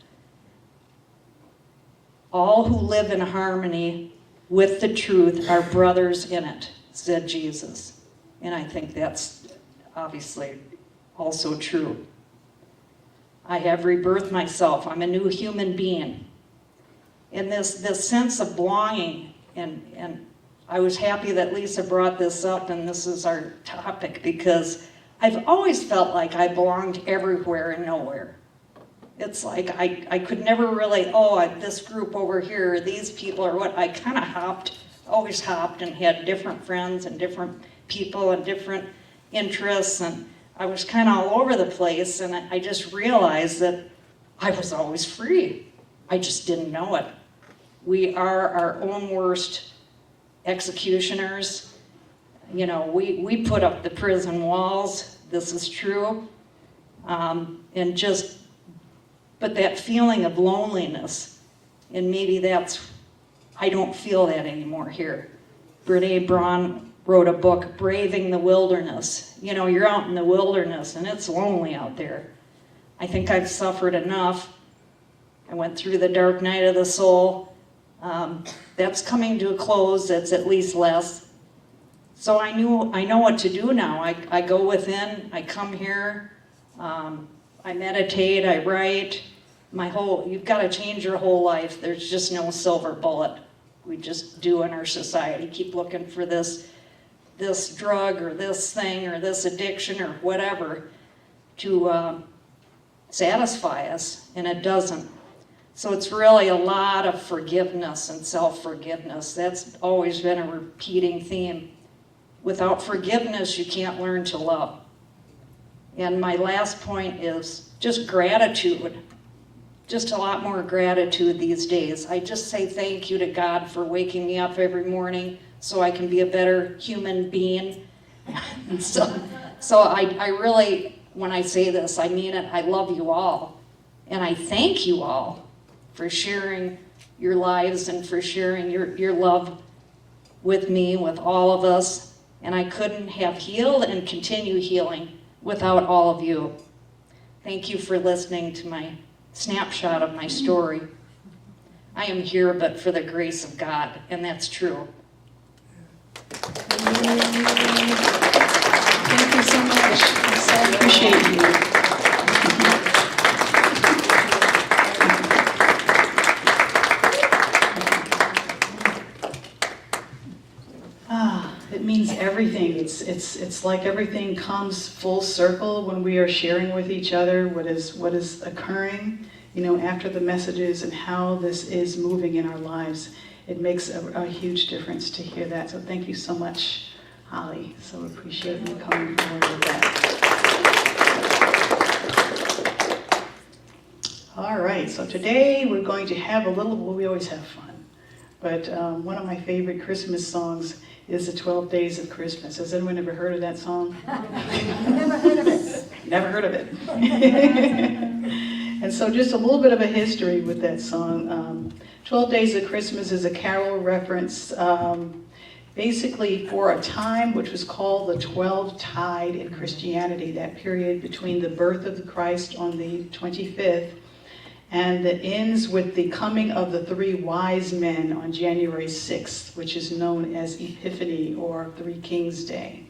All who live in harmony with the truth are brothers in it, said Jesus. And I think that's obviously also true. I have rebirthed myself. I'm a new human being. And this sense of belonging, and I was happy that Lisa brought this up, and this is our topic, because I've always felt like I belonged everywhere and nowhere. It's like I could never really, this group over here, these people are what, I kind of always hopped and had different friends and different people and different interests, and I was kind of all over the place, and I just realized that I was always free. I just didn't know it. We are our own worst executioners. You know, we put up the prison walls. This is true. But that feeling of loneliness, and maybe that's I don't feel that anymore here. Brene Brown wrote a book, Braving the Wilderness. You know, you're out in the wilderness and it's lonely out there. I think I've suffered enough. I went through the dark night of the soul. That's coming to a close. That's at least less. So I know what to do now. I go within, I come here, I meditate, I write. You've got to change your whole life. There's just no silver bullet. We just do in our society. Keep looking for this drug or this thing or this addiction or whatever to satisfy us, and it doesn't. So it's really a lot of forgiveness and self-forgiveness. That's always been a repeating theme. Without forgiveness, you can't learn to love. And my last point is just gratitude. Just a lot more gratitude these days. I just say thank you to God for waking me up every morning so I can be a better human being. And so I really, when I say this, I mean it. I love you all. And I thank you all for sharing your lives and for sharing your love with me, with all of us. And I couldn't have healed and continue healing without all of you. Thank you for listening to my snapshot of my story. I am here but for the grace of God, and that's true. Thank you so much. I so appreciate you. It means everything. It's like everything comes full circle when we are sharing with each other what is occurring, you know, after the messages and how this is moving in our lives. It makes a huge difference to hear that. So thank you so much, Holly. So appreciate you coming forward with that. All right, so today we're going to have a little, well, we always have fun, but one of my favorite Christmas songs is the 12 Days of Christmas. Has anyone ever heard of that song? Never heard of it. Never heard of it. And so just a little bit of a history with that song. 12 Days of Christmas is a carol reference basically for a time which was called the 12 Tide in Christianity, that period between the birth of the Christ on the 25th and that ends with the coming of the three wise men on January 6th, which is known as Epiphany or Three Kings Day.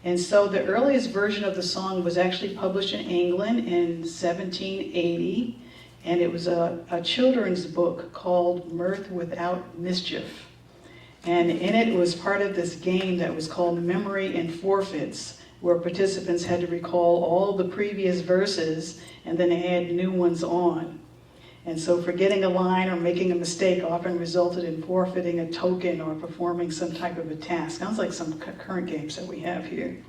And so the earliest version of the song was actually published in England in 1780, and it was a children's book called Mirth Without Mischief. And in it was part of this game that was called Memory and Forfeits, where participants had to recall all the previous verses and then add new ones on. And so forgetting a line or making a mistake often resulted in forfeiting a token or performing some type of a task. Sounds like some current games that we have here.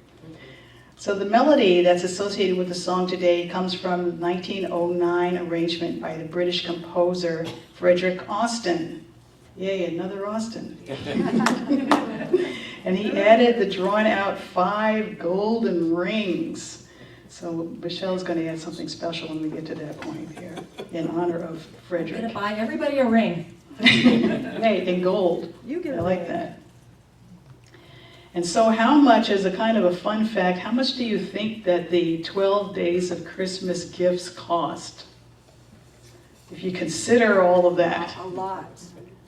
So the melody that's associated with the song today comes from 1909 arrangement by the British composer Frederick Austin. Yay, another Austin. And he added the drawn out 5 golden rings. So Michelle's going to add something special when we get to that point here in honor of I'm Frederick. gonna buy everybody a ring. Hey, in gold. You get I a like ring. that. And so how much, as a kind of a fun fact, how much do you think that the 12 Days of Christmas gifts cost? If you consider all of that. A lot.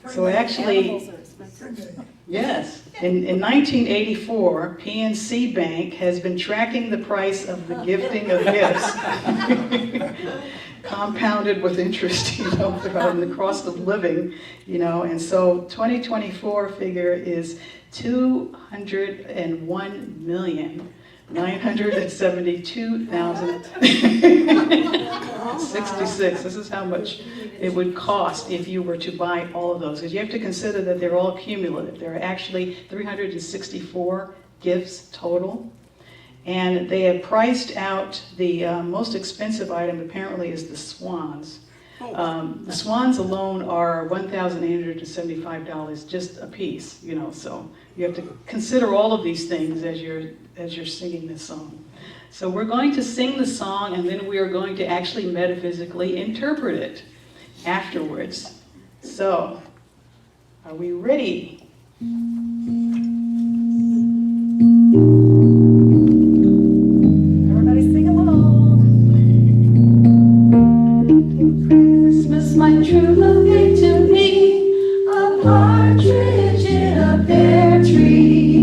So actually, Animals are expensive. yes, in 1984, PNC Bank has been tracking the price of the gifting of gifts, compounded with interest, you know, on the cost of living, you know, and so 2024 figure is 201,972,066. This is how much it would cost if you were to buy all of those. Because you have to consider that they're all cumulative. There are actually 364 gifts total. And they have priced out the most expensive item apparently is the swans. The swans alone are $1,875 just a piece, you know, so you have to consider all of these things as you're singing this song. So we're going to sing the song and then we are going to actually metaphysically interpret it afterwards. So Are we ready? Everybody sing along. Christmas, my true love gave to me a partridge in a pear tree.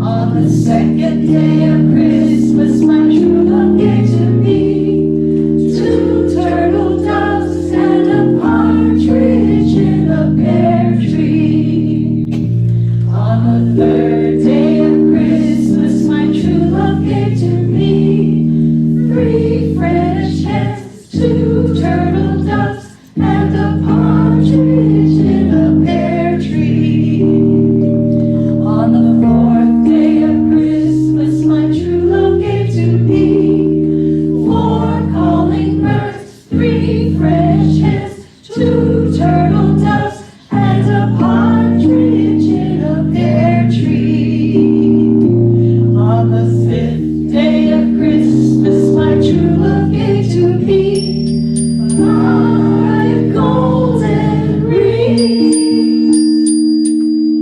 On the second day of Christmas, my true love gave to me 2 turtle doves and a partridge in a pear tree. On the third day of Christmas, my true love gave to me 3 French hens, 2 turtle doves, and a partridge in a pear tree. On the 4th day of Christmas, my true love gave to me 4 calling birds, 3 French hens, 2 turtle doves, and a partridge in a pear tree. On the 5th day of Christmas, my true love gave to me 5 golden rings.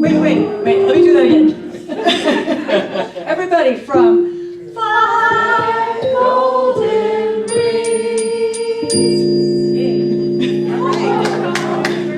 Wait, let me do that again. Everybody from 5 golden rings. Yeah. All right.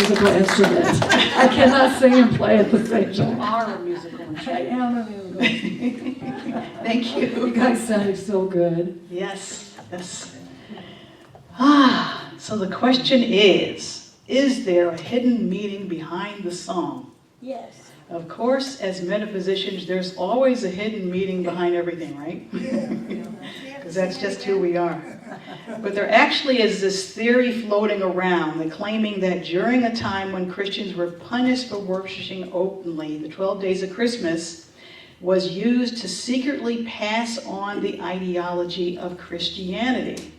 musical instrument. I cannot sing and play at the same time. Are a musical I instrument. am a musical. Thank You you. guys sounded so good. Yes, yes. So the question is there a hidden meaning behind the song? Yes. Of course, as metaphysicians, there's always a hidden meaning behind everything, right? Because that's just who we are. But there actually is this theory floating around that claiming that during a time when Christians were punished for worshiping openly, the 12 days of Christmas was used to secretly pass on the ideology of Christianity.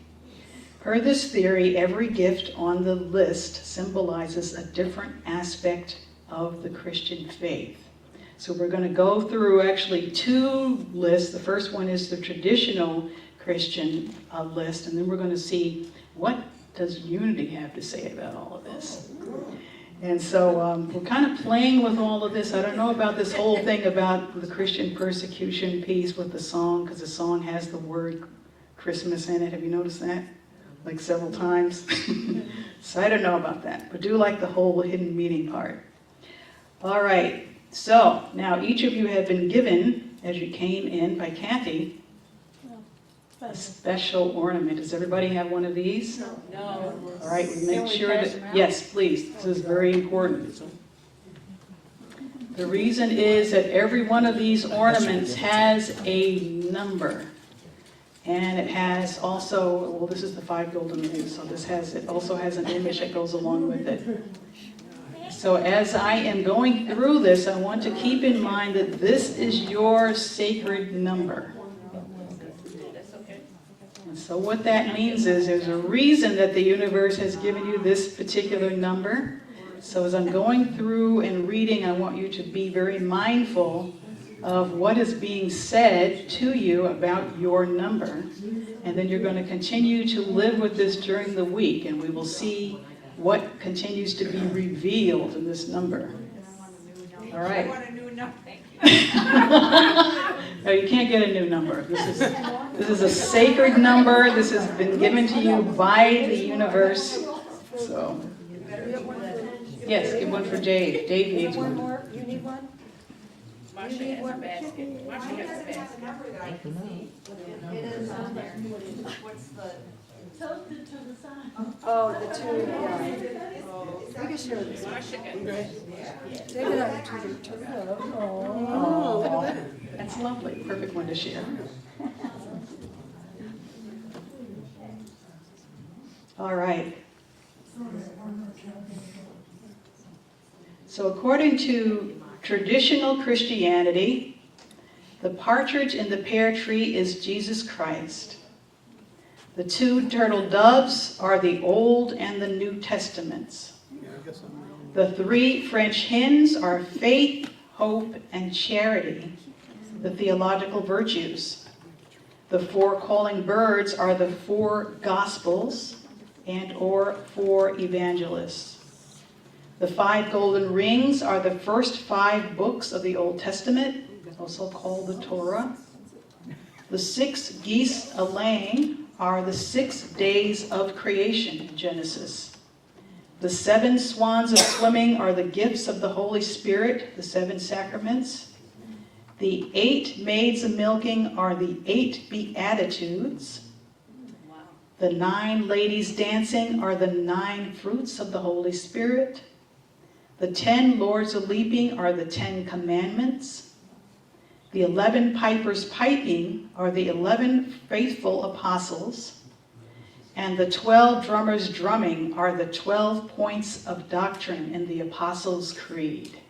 Per this theory, every gift on the list symbolizes a different aspect of the Christian faith. So we're going to go through actually two lists. The first one is the traditional Christian list, and then we're going to see what does unity have to say about all of this. And so we're kind of playing with all of this. I don't know about this whole thing about the Christian persecution piece with the song, because the song has the word Christmas in it. Have you noticed that? Like several times. So I don't know about that, but do like the whole hidden meaning part. All right, so now each of you have been given, as you came in by Kathy, a special ornament. Does everybody have one of these? No. All right, we Can make we sure pass that, them out? yes, please, this is very important. The reason is that every one of these ornaments has a number. And it has also, well, this is the 5 golden rings, so it also has an image that goes along with it. So as I am going through this, I want to keep in mind that this is your sacred number. And so what that means is there's a reason that the universe has given you this particular number. So as I'm going through and reading, I want you to be very mindful of what is being said to you about your number. And then you're going to continue to live with this during the week, and we will see what continues to be revealed in this number. All right. I want a new number, thank you. No, you can't get a new number. This is a sacred number. This has been given to you by the universe. So, yes, give one for Dave. Dave needs One one. more, you need one? Marsha has a basket. Marsha has a basket. It is on there. What's the? Oh, the two, yeah. We can share this. Take it out to the two. Oh, that's lovely. Perfect one to share. All right. So according to traditional Christianity, the partridge in the pear tree is Jesus Christ. The 2 turtle doves are the Old and the New Testaments. The 3 French hens are faith, hope, and charity, the theological virtues. The 4 calling birds are the 4 Gospels and/or 4 evangelists. The 5 golden rings are the first 5 books of the Old Testament, also called the Torah. The 6 geese a-laying are the 6 days of creation in Genesis. The 7 swans of swimming are the gifts of the Holy Spirit, the 7 sacraments. The 8 maids of milking are the 8 beatitudes. The 9 ladies dancing are the 9 fruits of the Holy Spirit. The 10 lords of leaping are the 10 commandments. The 11 pipers piping are the 11 faithful apostles. And the 12 drummers drumming are the 12 points of doctrine in the Apostles' Creed.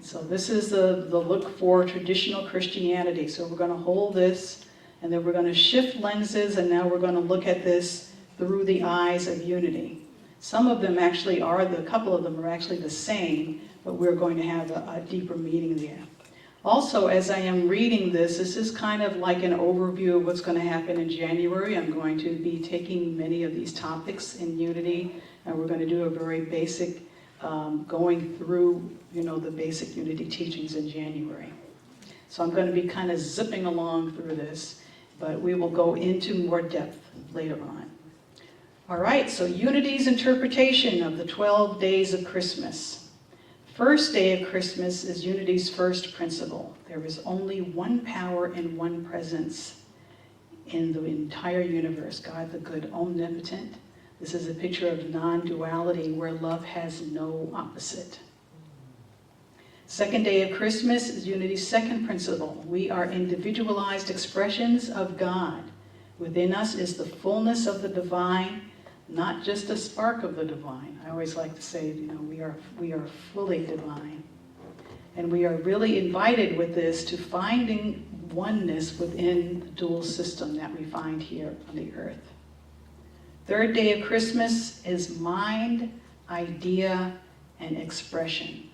So this is the look for traditional Christianity. So we're going to hold this, and then we're going to shift lenses, and now we're going to look at this through the eyes of unity. Some of them actually are, a couple of them are actually the same, but we're going to have a deeper meaning there. Also, as I am reading this is kind of like an overview of what's going to happen in January. I'm going to be taking many of these topics in unity, and we're going to do a very basic, going through, the basic unity teachings in January. So I'm going to be kind of zipping along through this, but we will go into more depth later on. All right, so Unity's interpretation of the 12 days of Christmas. First day of Christmas is Unity's first principle. There is only one power and one presence in the entire universe, God the good, omnipotent. This is a picture of non-duality where love has no opposite. Second day of Christmas is Unity's second principle. We are individualized expressions of God. Within us is the fullness of the divine, not just a spark of the divine. I always like to say, we are fully divine. And we are really invited with this to finding oneness within the dual system that we find here on the earth. Third day of Christmas is mind, idea, and expression.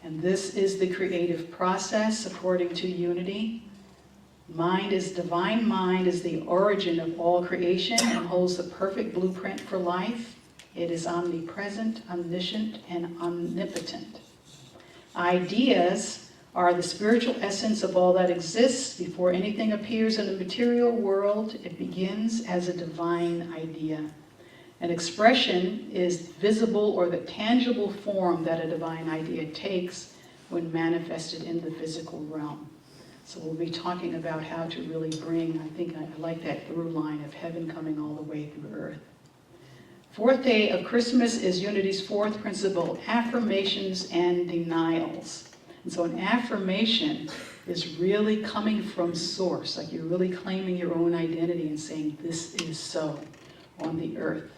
And this is the creative process according to Unity. Mind is divine mind is the origin of all creation and holds the perfect blueprint for life. It is omnipresent, omniscient, and omnipotent. Ideas are the spiritual essence of all that exists. Before anything appears in the material world, it begins as a divine idea. An expression is visible or the tangible form that a divine idea takes when manifested in the physical realm. So we'll be talking about how to really bring, I like that through line of heaven coming all the way through earth. Fourth day of Christmas is Unity's fourth principle, affirmations and denials. And so an affirmation is really coming from source, like you're really claiming your own identity and saying, this is so on the earth.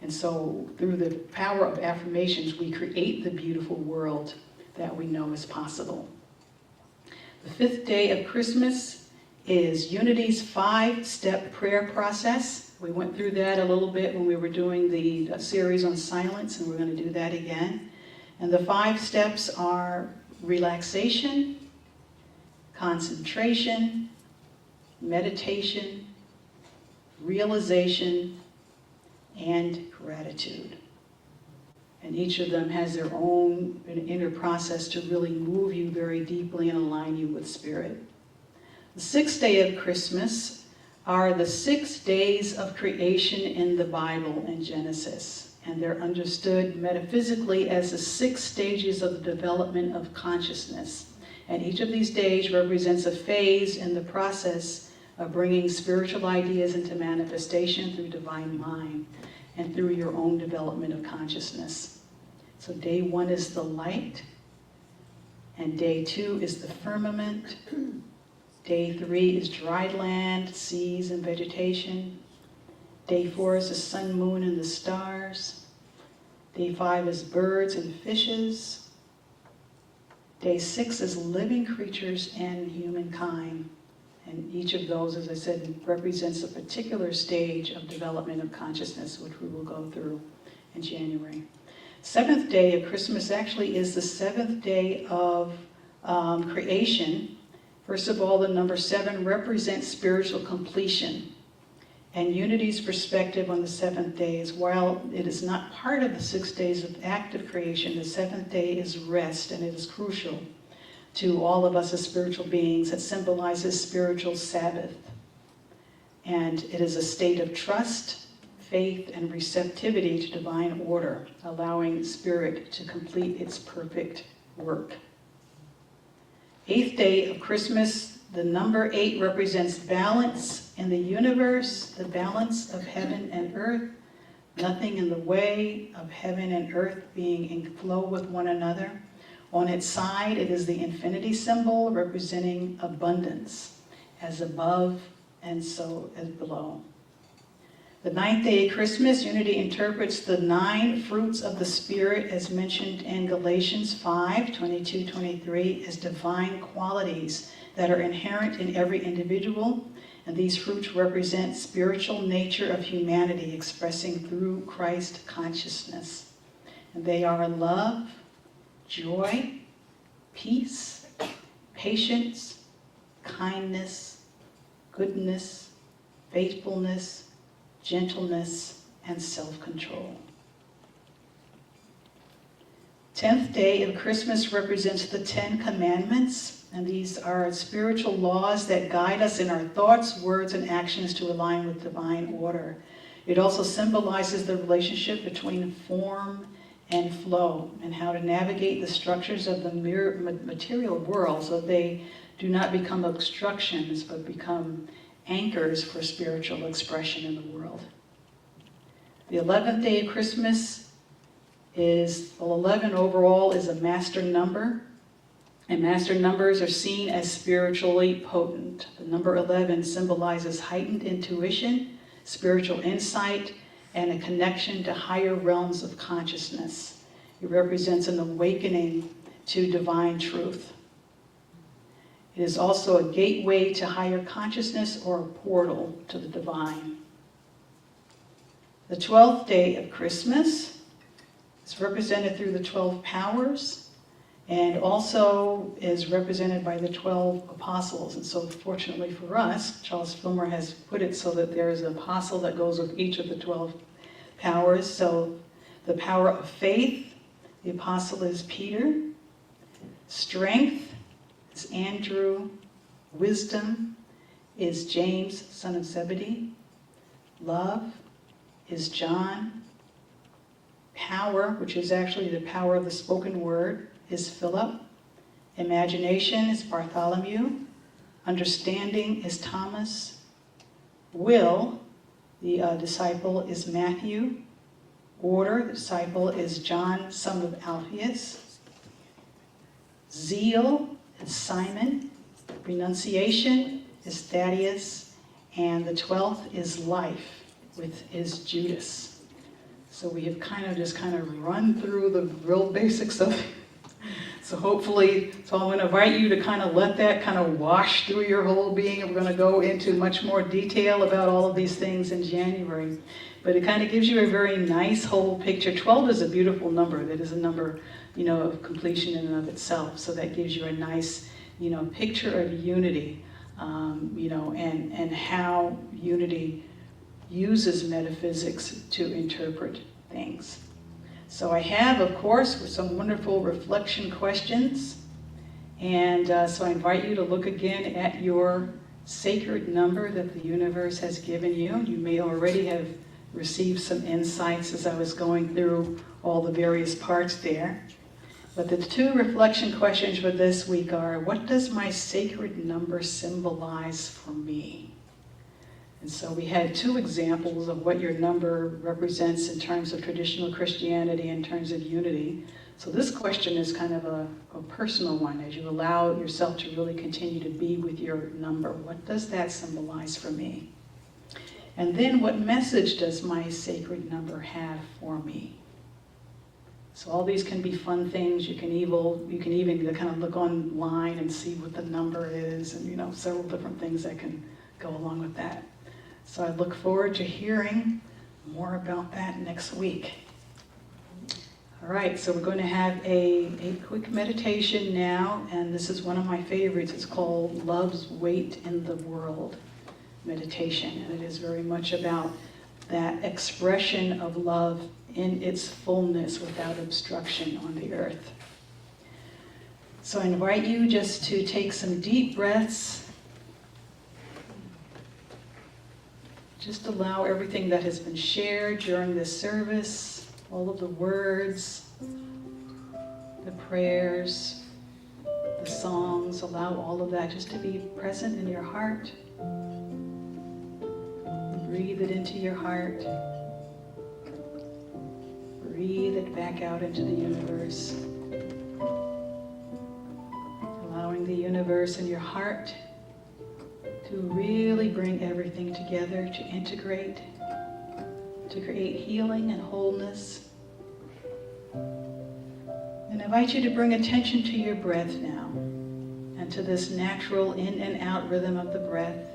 And so through the power of affirmations, we create the beautiful world that we know is possible. The fifth day of Christmas is Unity's 5-step prayer process. We went through that a little bit when we were doing the series on silence, and we're going to do that again. And the 5 steps are relaxation, concentration, meditation, realization, and gratitude. And each of them has their own inner process to really move you very deeply and align you with spirit. The 6th day of Christmas are the 6 days of creation in the Bible in Genesis. And they're understood metaphysically as the 6 stages of the development of consciousness. And each of these days represents a phase in the process of bringing spiritual ideas into manifestation through divine mind and through your own development of consciousness. So day 1 is the light, and day 2 is the firmament. Day 3 is dry land, seas, and vegetation. Day 4 is the sun, moon, and the stars. Day 5 is birds and fishes. Day 6 is living creatures and humankind. And each of those, as I said, represents a particular stage of development of consciousness, which we will go through in January. 7th day of Christmas actually is the 7th day of creation. First of all, the number 7 represents spiritual completion. And Unity's perspective on the 7th day is, while it is not part of the 6 days of active creation, the 7th day is rest, and it is crucial to all of us as spiritual beings. It symbolizes spiritual Sabbath. And it is a state of trust, faith, and receptivity to divine order, allowing spirit to complete its perfect work. 8th day of Christmas, the number 8 represents balance in the universe, the balance of heaven and earth, nothing in the way of heaven and earth being in flow with one another. On its side, it is the infinity symbol representing abundance, as above and so as below. The 9th day of Christmas, Unity interprets the 9 fruits of the Spirit as mentioned in Galatians 5:22-23 as divine qualities that are inherent in every individual. And these fruits represent spiritual nature of humanity expressing through Christ consciousness. And they are love, joy, peace, patience, kindness, goodness, faithfulness, gentleness, and self-control. 10th day of Christmas represents the 10 Commandments, and these are spiritual laws that guide us in our thoughts, words, and actions to align with divine order. It also symbolizes the relationship between form and flow, and how to navigate the structures of the material world so they do not become obstructions, but become anchors for spiritual expression in the world. The 11th day of Christmas is, well, 11 overall is a master number, and master numbers are seen as spiritually potent. The number 11 symbolizes heightened intuition, spiritual insight, and a connection to higher realms of consciousness. It represents an awakening to divine truth. It is also a gateway to higher consciousness or a portal to the divine. The 12th day of Christmas is represented through the 12 powers, and also is represented by the 12 apostles. And so fortunately for us, Charles Filmer has put it so that there is an apostle that goes with each of the 12 powers. So the power of faith, the apostle is Peter. Strength is Andrew. Wisdom is James, son of Zebedee. Love is John. Power, which is actually the power of the spoken word, is Philip. Imagination is Bartholomew. Understanding is Thomas. Will, the disciple, is Matthew. Order, the disciple, is John, son of Alphaeus. Zeal is Simon. Renunciation is Thaddeus. And the 12th is life, is Judas. So we have kind of run through the real basics of it. So hopefully, I'm going to invite you to kind of let that kind of wash through your whole being. And we're going to go into much more detail about all of these things in January. But it kind of gives you a very nice whole picture. 12 is a beautiful number. That is a number, of completion in and of itself. So that gives you a nice, picture of unity, and how unity uses metaphysics to interpret things. So I have, of course, some wonderful reflection questions. And so I invite you to look again at your sacred number that the universe has given you. You may already have received some insights as I was going through all the various parts there. But the two reflection questions for this week are, what does my sacred number symbolize for me? And so we had two examples of what your number represents in terms of traditional Christianity, in terms of unity. So this question is kind of a personal one, as you allow yourself to really continue to be with your number. What does that symbolize for me? And then what message does my sacred number have for me? So all these can be fun things. You can even kind of look online and see what the number is, and several different things that can go along with that. So I look forward to hearing more about that next week. All right, so we're going to have a quick meditation now, and this is one of my favorites. It's called Love's Weight in the World meditation, and it is very much about that expression of love in its fullness without obstruction on the earth. So I invite you just to take some deep breaths. Just allow everything that has been shared during this service, all of the words, the prayers, the songs, allow all of that just to be present in your heart. Breathe it into your heart. Breathe it back out into the universe. Allowing the universe and your heart to really bring everything together, to integrate, to create healing and wholeness. And I invite you to bring attention to your breath now, and to this natural in and out rhythm of the breath.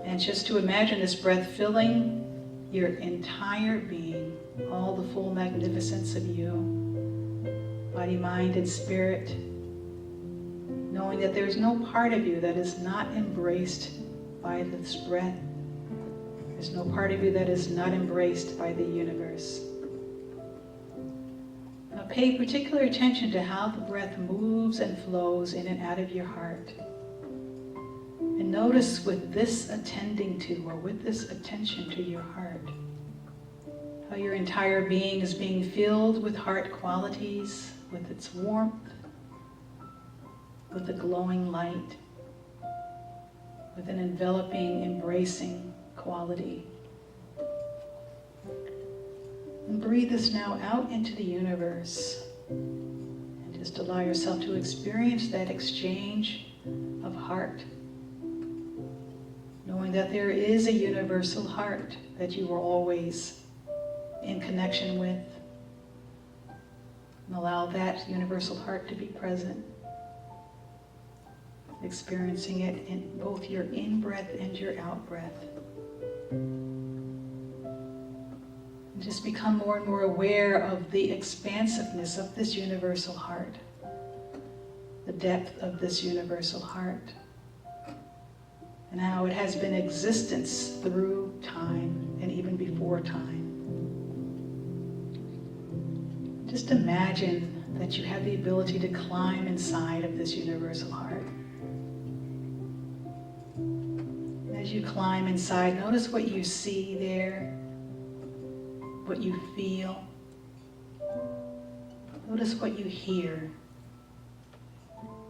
And just to imagine this breath filling your entire being, all the full magnificence of you, body, mind, and spirit, knowing that there's no part of you that is not embraced by this breath. There's no part of you that is not embraced by the universe. Now pay particular attention to how the breath moves and flows in and out of your heart. And notice with this attending to, or with this attention to your heart, how your entire being is being filled with heart qualities, with its warmth, with a glowing light, with an enveloping, embracing quality. And breathe this now out into the universe. And just allow yourself to experience that exchange of heart, knowing that there is a universal heart that you are always in connection with. And allow that universal heart to be present, experiencing it in both your in-breath and your out-breath. And just become more and more aware of the expansiveness of this universal heart, the depth of this universal heart, and how it has been existence through time and even before time. Just imagine that you have the ability to climb inside of this universal heart. As you climb inside, notice what you see there, what you feel. Notice what you hear.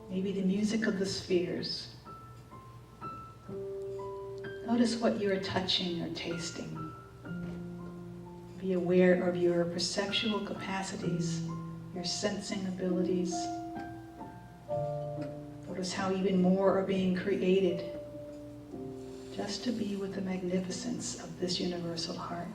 Maybe the music of the spheres. Notice what you're touching or tasting. Be aware of your perceptual capacities, your sensing abilities. Notice how even more are being created just to be with the magnificence of this universal heart.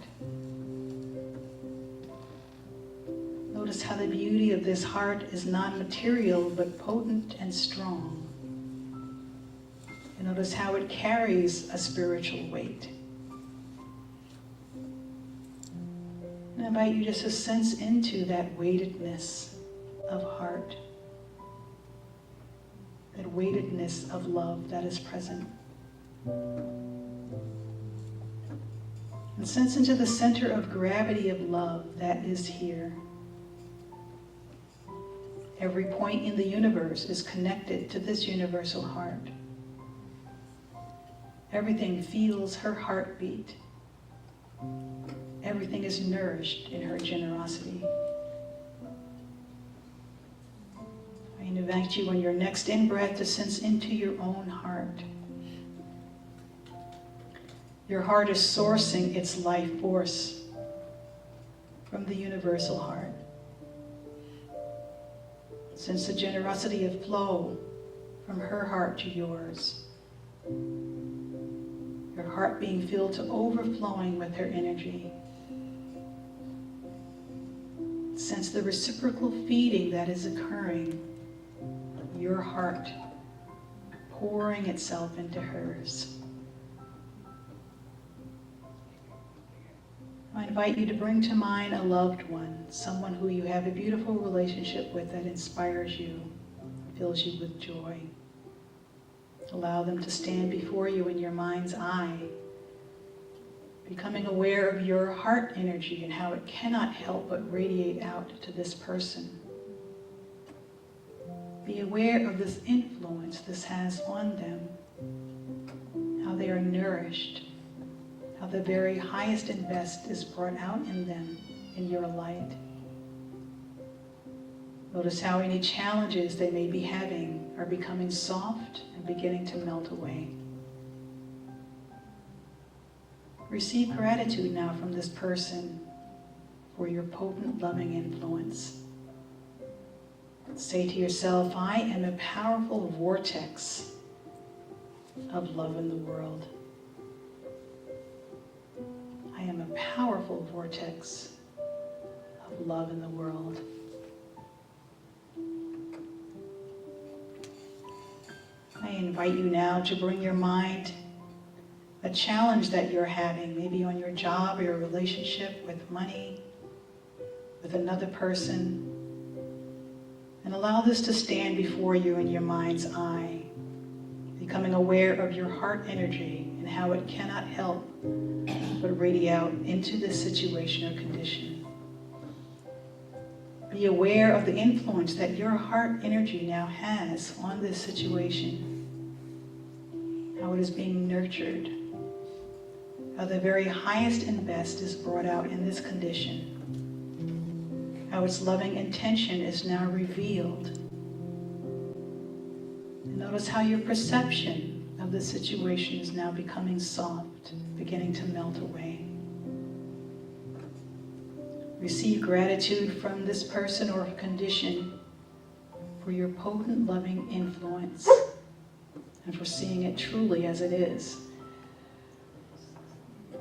Notice how the beauty of this heart is non-material but potent and strong. And notice how it carries a spiritual weight. And I invite you just to sense into that weightedness of heart, that weightedness of love that is present. And sense into the center of gravity of love that is here. Every point in the universe is connected to this universal heart. Everything feels her heartbeat. Everything is nourished in her generosity. I invite you on your next in-breath to sense into your own heart. Your heart is sourcing its life force from the universal heart. Sense the generosity of flow from her heart to yours. Your heart being filled to overflowing with her energy. Sense the reciprocal feeding that is occurring. Your heart pouring itself into hers. I invite you to bring to mind a loved one, someone who you have a beautiful relationship with that inspires you, fills you with joy. Allow them to stand before you in your mind's eye, becoming aware of your heart energy and how it cannot help but radiate out to this person. Be aware of this influence this has on them, how they are nourished, how the very highest and best is brought out in them in your light. Notice how any challenges they may be having are becoming soft and beginning to melt away. Receive gratitude now from this person for your potent, loving influence. Say to yourself, I am a powerful vortex of love in the world. I am a powerful vortex of love in the world. I invite you now to bring your mind a challenge that you're having, maybe on your job or your relationship with money, with another person, and allow this to stand before you in your mind's eye, becoming aware of your heart energy and how it cannot help but radiate out into this situation or condition. Be aware of the influence that your heart energy now has on this situation, how it is being nurtured, how the very highest and best is brought out in this condition, how its loving intention is now revealed. And notice how your perception of the situation is now becoming soft, beginning to melt away. Receive gratitude from this person or condition for your potent, loving influence and for seeing it truly as it is.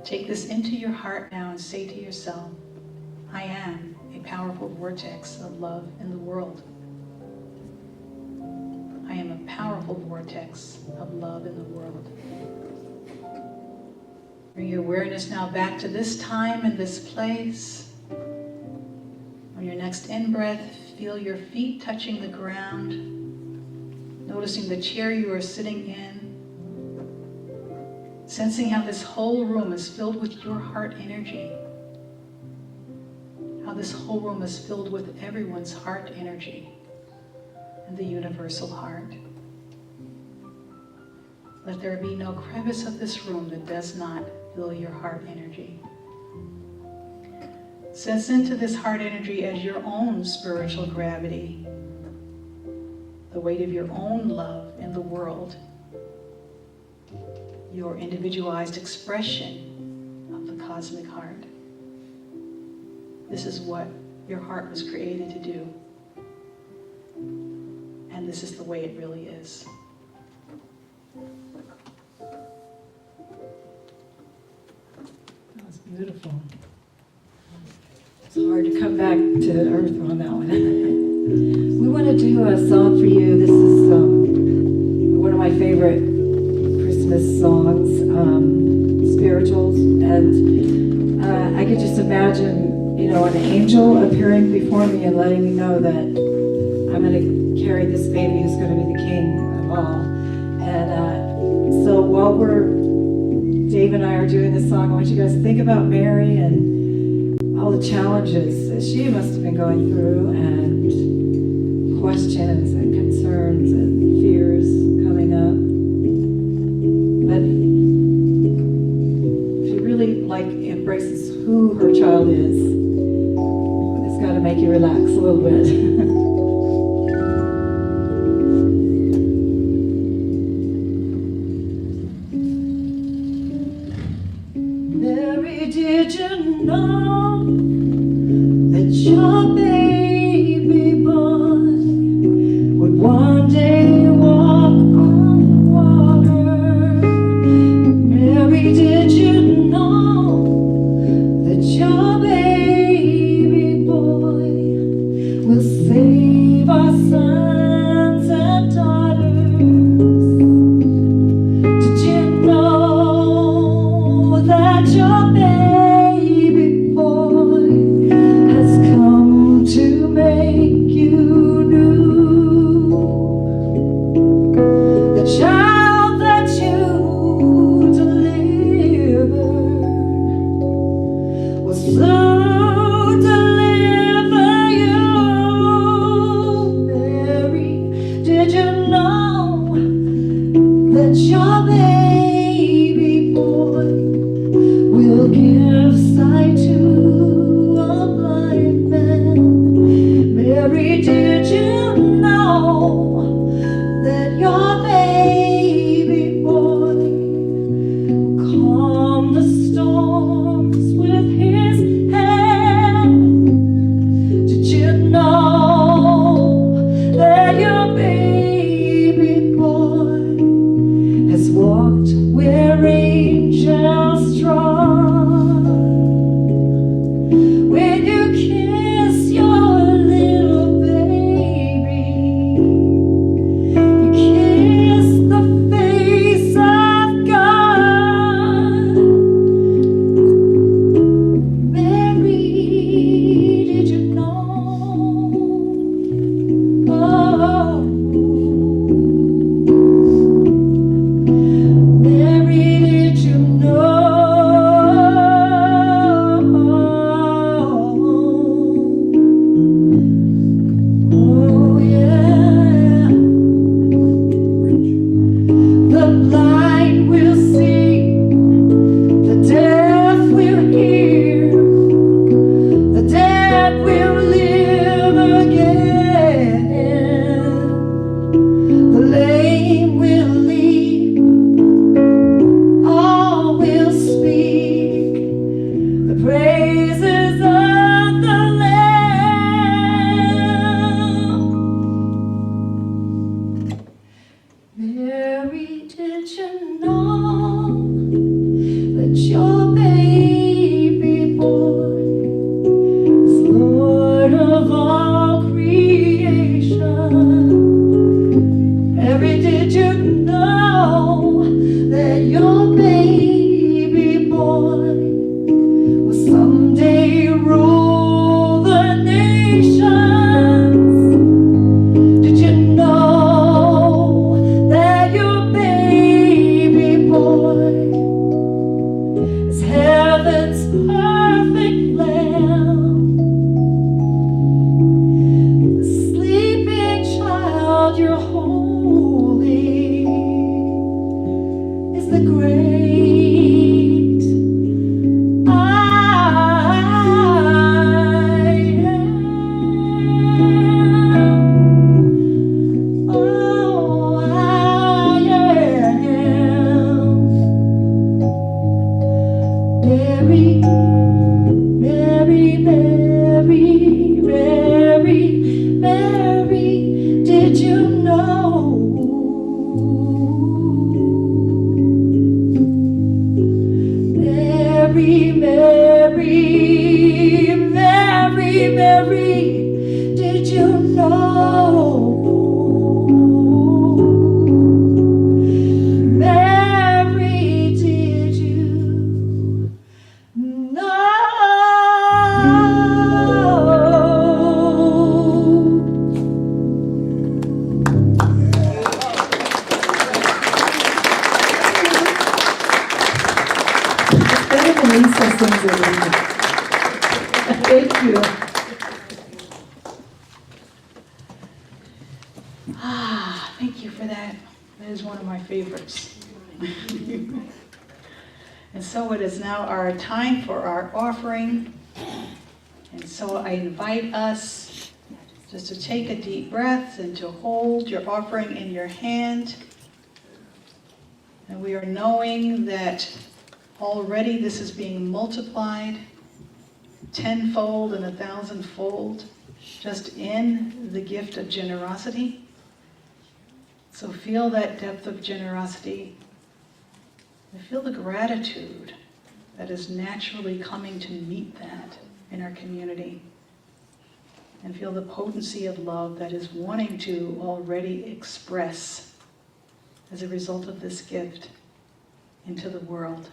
Take this into your heart now and say to yourself, I am a powerful vortex of love in the world. I am a powerful vortex of love in the world. Bring your awareness now back to this time and this place. On your next in-breath, feel your feet touching the ground, noticing the chair you are sitting in, sensing how this whole room is filled with your heart energy, how this whole room is filled with everyone's heart energy and the universal heart. Let there be no crevice of this room that does not fill your heart energy. Sense into this heart energy as your own spiritual gravity, the weight of your own love in the world, your individualized expression of the cosmic heart. This is what your heart was created to do. And this is the way it really is. That was beautiful. It's hard to come back to earth on that one. We want to do a song for you. This is one of my favorite Christmas songs, spirituals. And I could just imagine, an angel appearing before me and letting me know that I'm going to carry this baby who's going to be the king of all. And so while Dave and I are doing this song, I want you guys to think about Mary and all the challenges that she must have been going through, and questions and concerns and fears coming up. But she really embraces who her child is. It's got to make you relax a little bit. Mary, did you know that your baby boy would one day walk on water? Mary, did you know that your baby boy will save our sons and daughters? Did you know that your baby boy Mary, Mary, Mary, Mary, Mary, did you know? Mary, Mary, Mary, Mary, did you know? Mary, did you know? It's better than Lisa sings it. Thank you. Thank you for that. That is one of my favorites. And so it is now our time for our offering. And so I invite us just to take a deep breath and to hold your offering in your hand. And we are knowing that already this is being multiplied tenfold and 1,000-fold just in the gift of generosity. So feel that depth of generosity. And feel the gratitude that is naturally coming to meet that in our community. And feel the potency of love that is wanting to already express as a result of this gift into the world.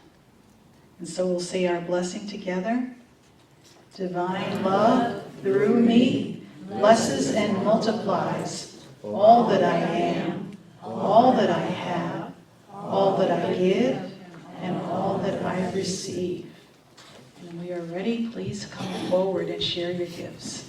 And so we'll say our blessing together. Divine love through me blesses and multiplies all that I am, all that I have, all that I give, and all that I receive. And when we are ready, please come forward and share your gifts.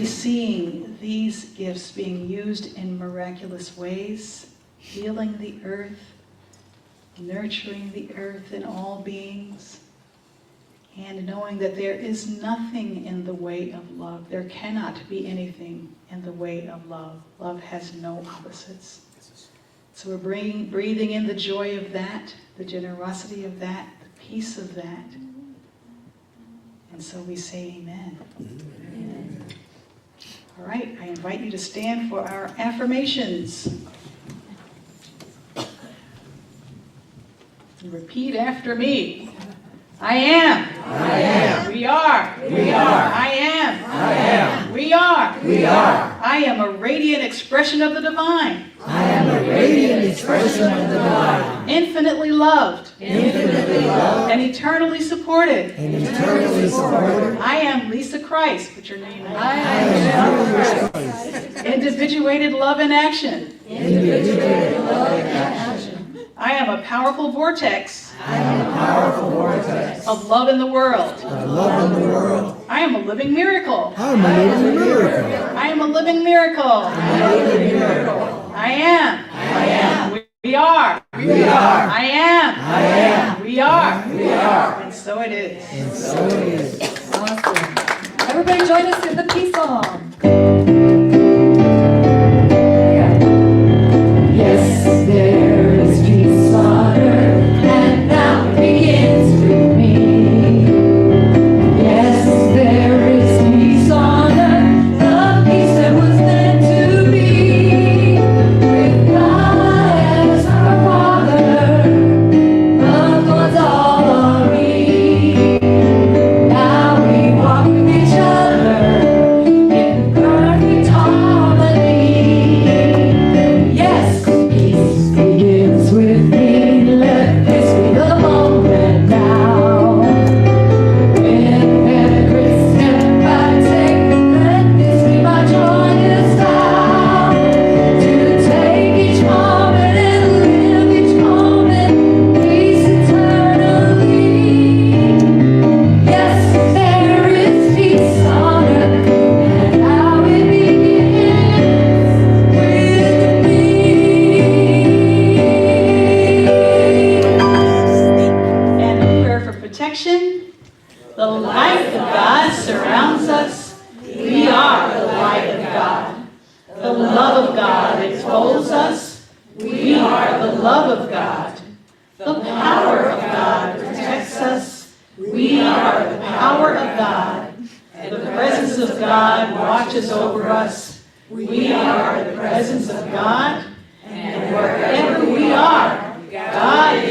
Seeing these gifts being used in miraculous ways, healing the earth, nurturing the earth and all beings, and knowing that there is nothing in the way of love. There cannot be anything in the way of love. Love has no opposites. So we're breathing in the joy of that, the generosity of that, the peace of that. And so we say amen. Amen. All right, I invite you to stand for our affirmations. And repeat after me. I am. I am. We are. We are. I am. I am. We are. We are. I am a radiant expression of the divine. I am a radiant expression of the divine. Infinitely loved. Infinitely loved. And eternally supported. And eternally supported. I am Lisa Christ. What's your name? I am Christ. Individuated love in action. Individuated love in action. I am a powerful vortex. I am a powerful vortex of love in the world. of love in the world. I am a living miracle. I am a living miracle. I am a living miracle. I am a living miracle. I am. I am. We are. We are. I am. I am. We are. We are. And so it is. And so it is. Awesome. Everybody join us in the peace song. Yeah. God enfolds us. We are the love of God. The power of God protects us. We are the power of God. The presence of God watches over us. We are the presence of God. And wherever we are, God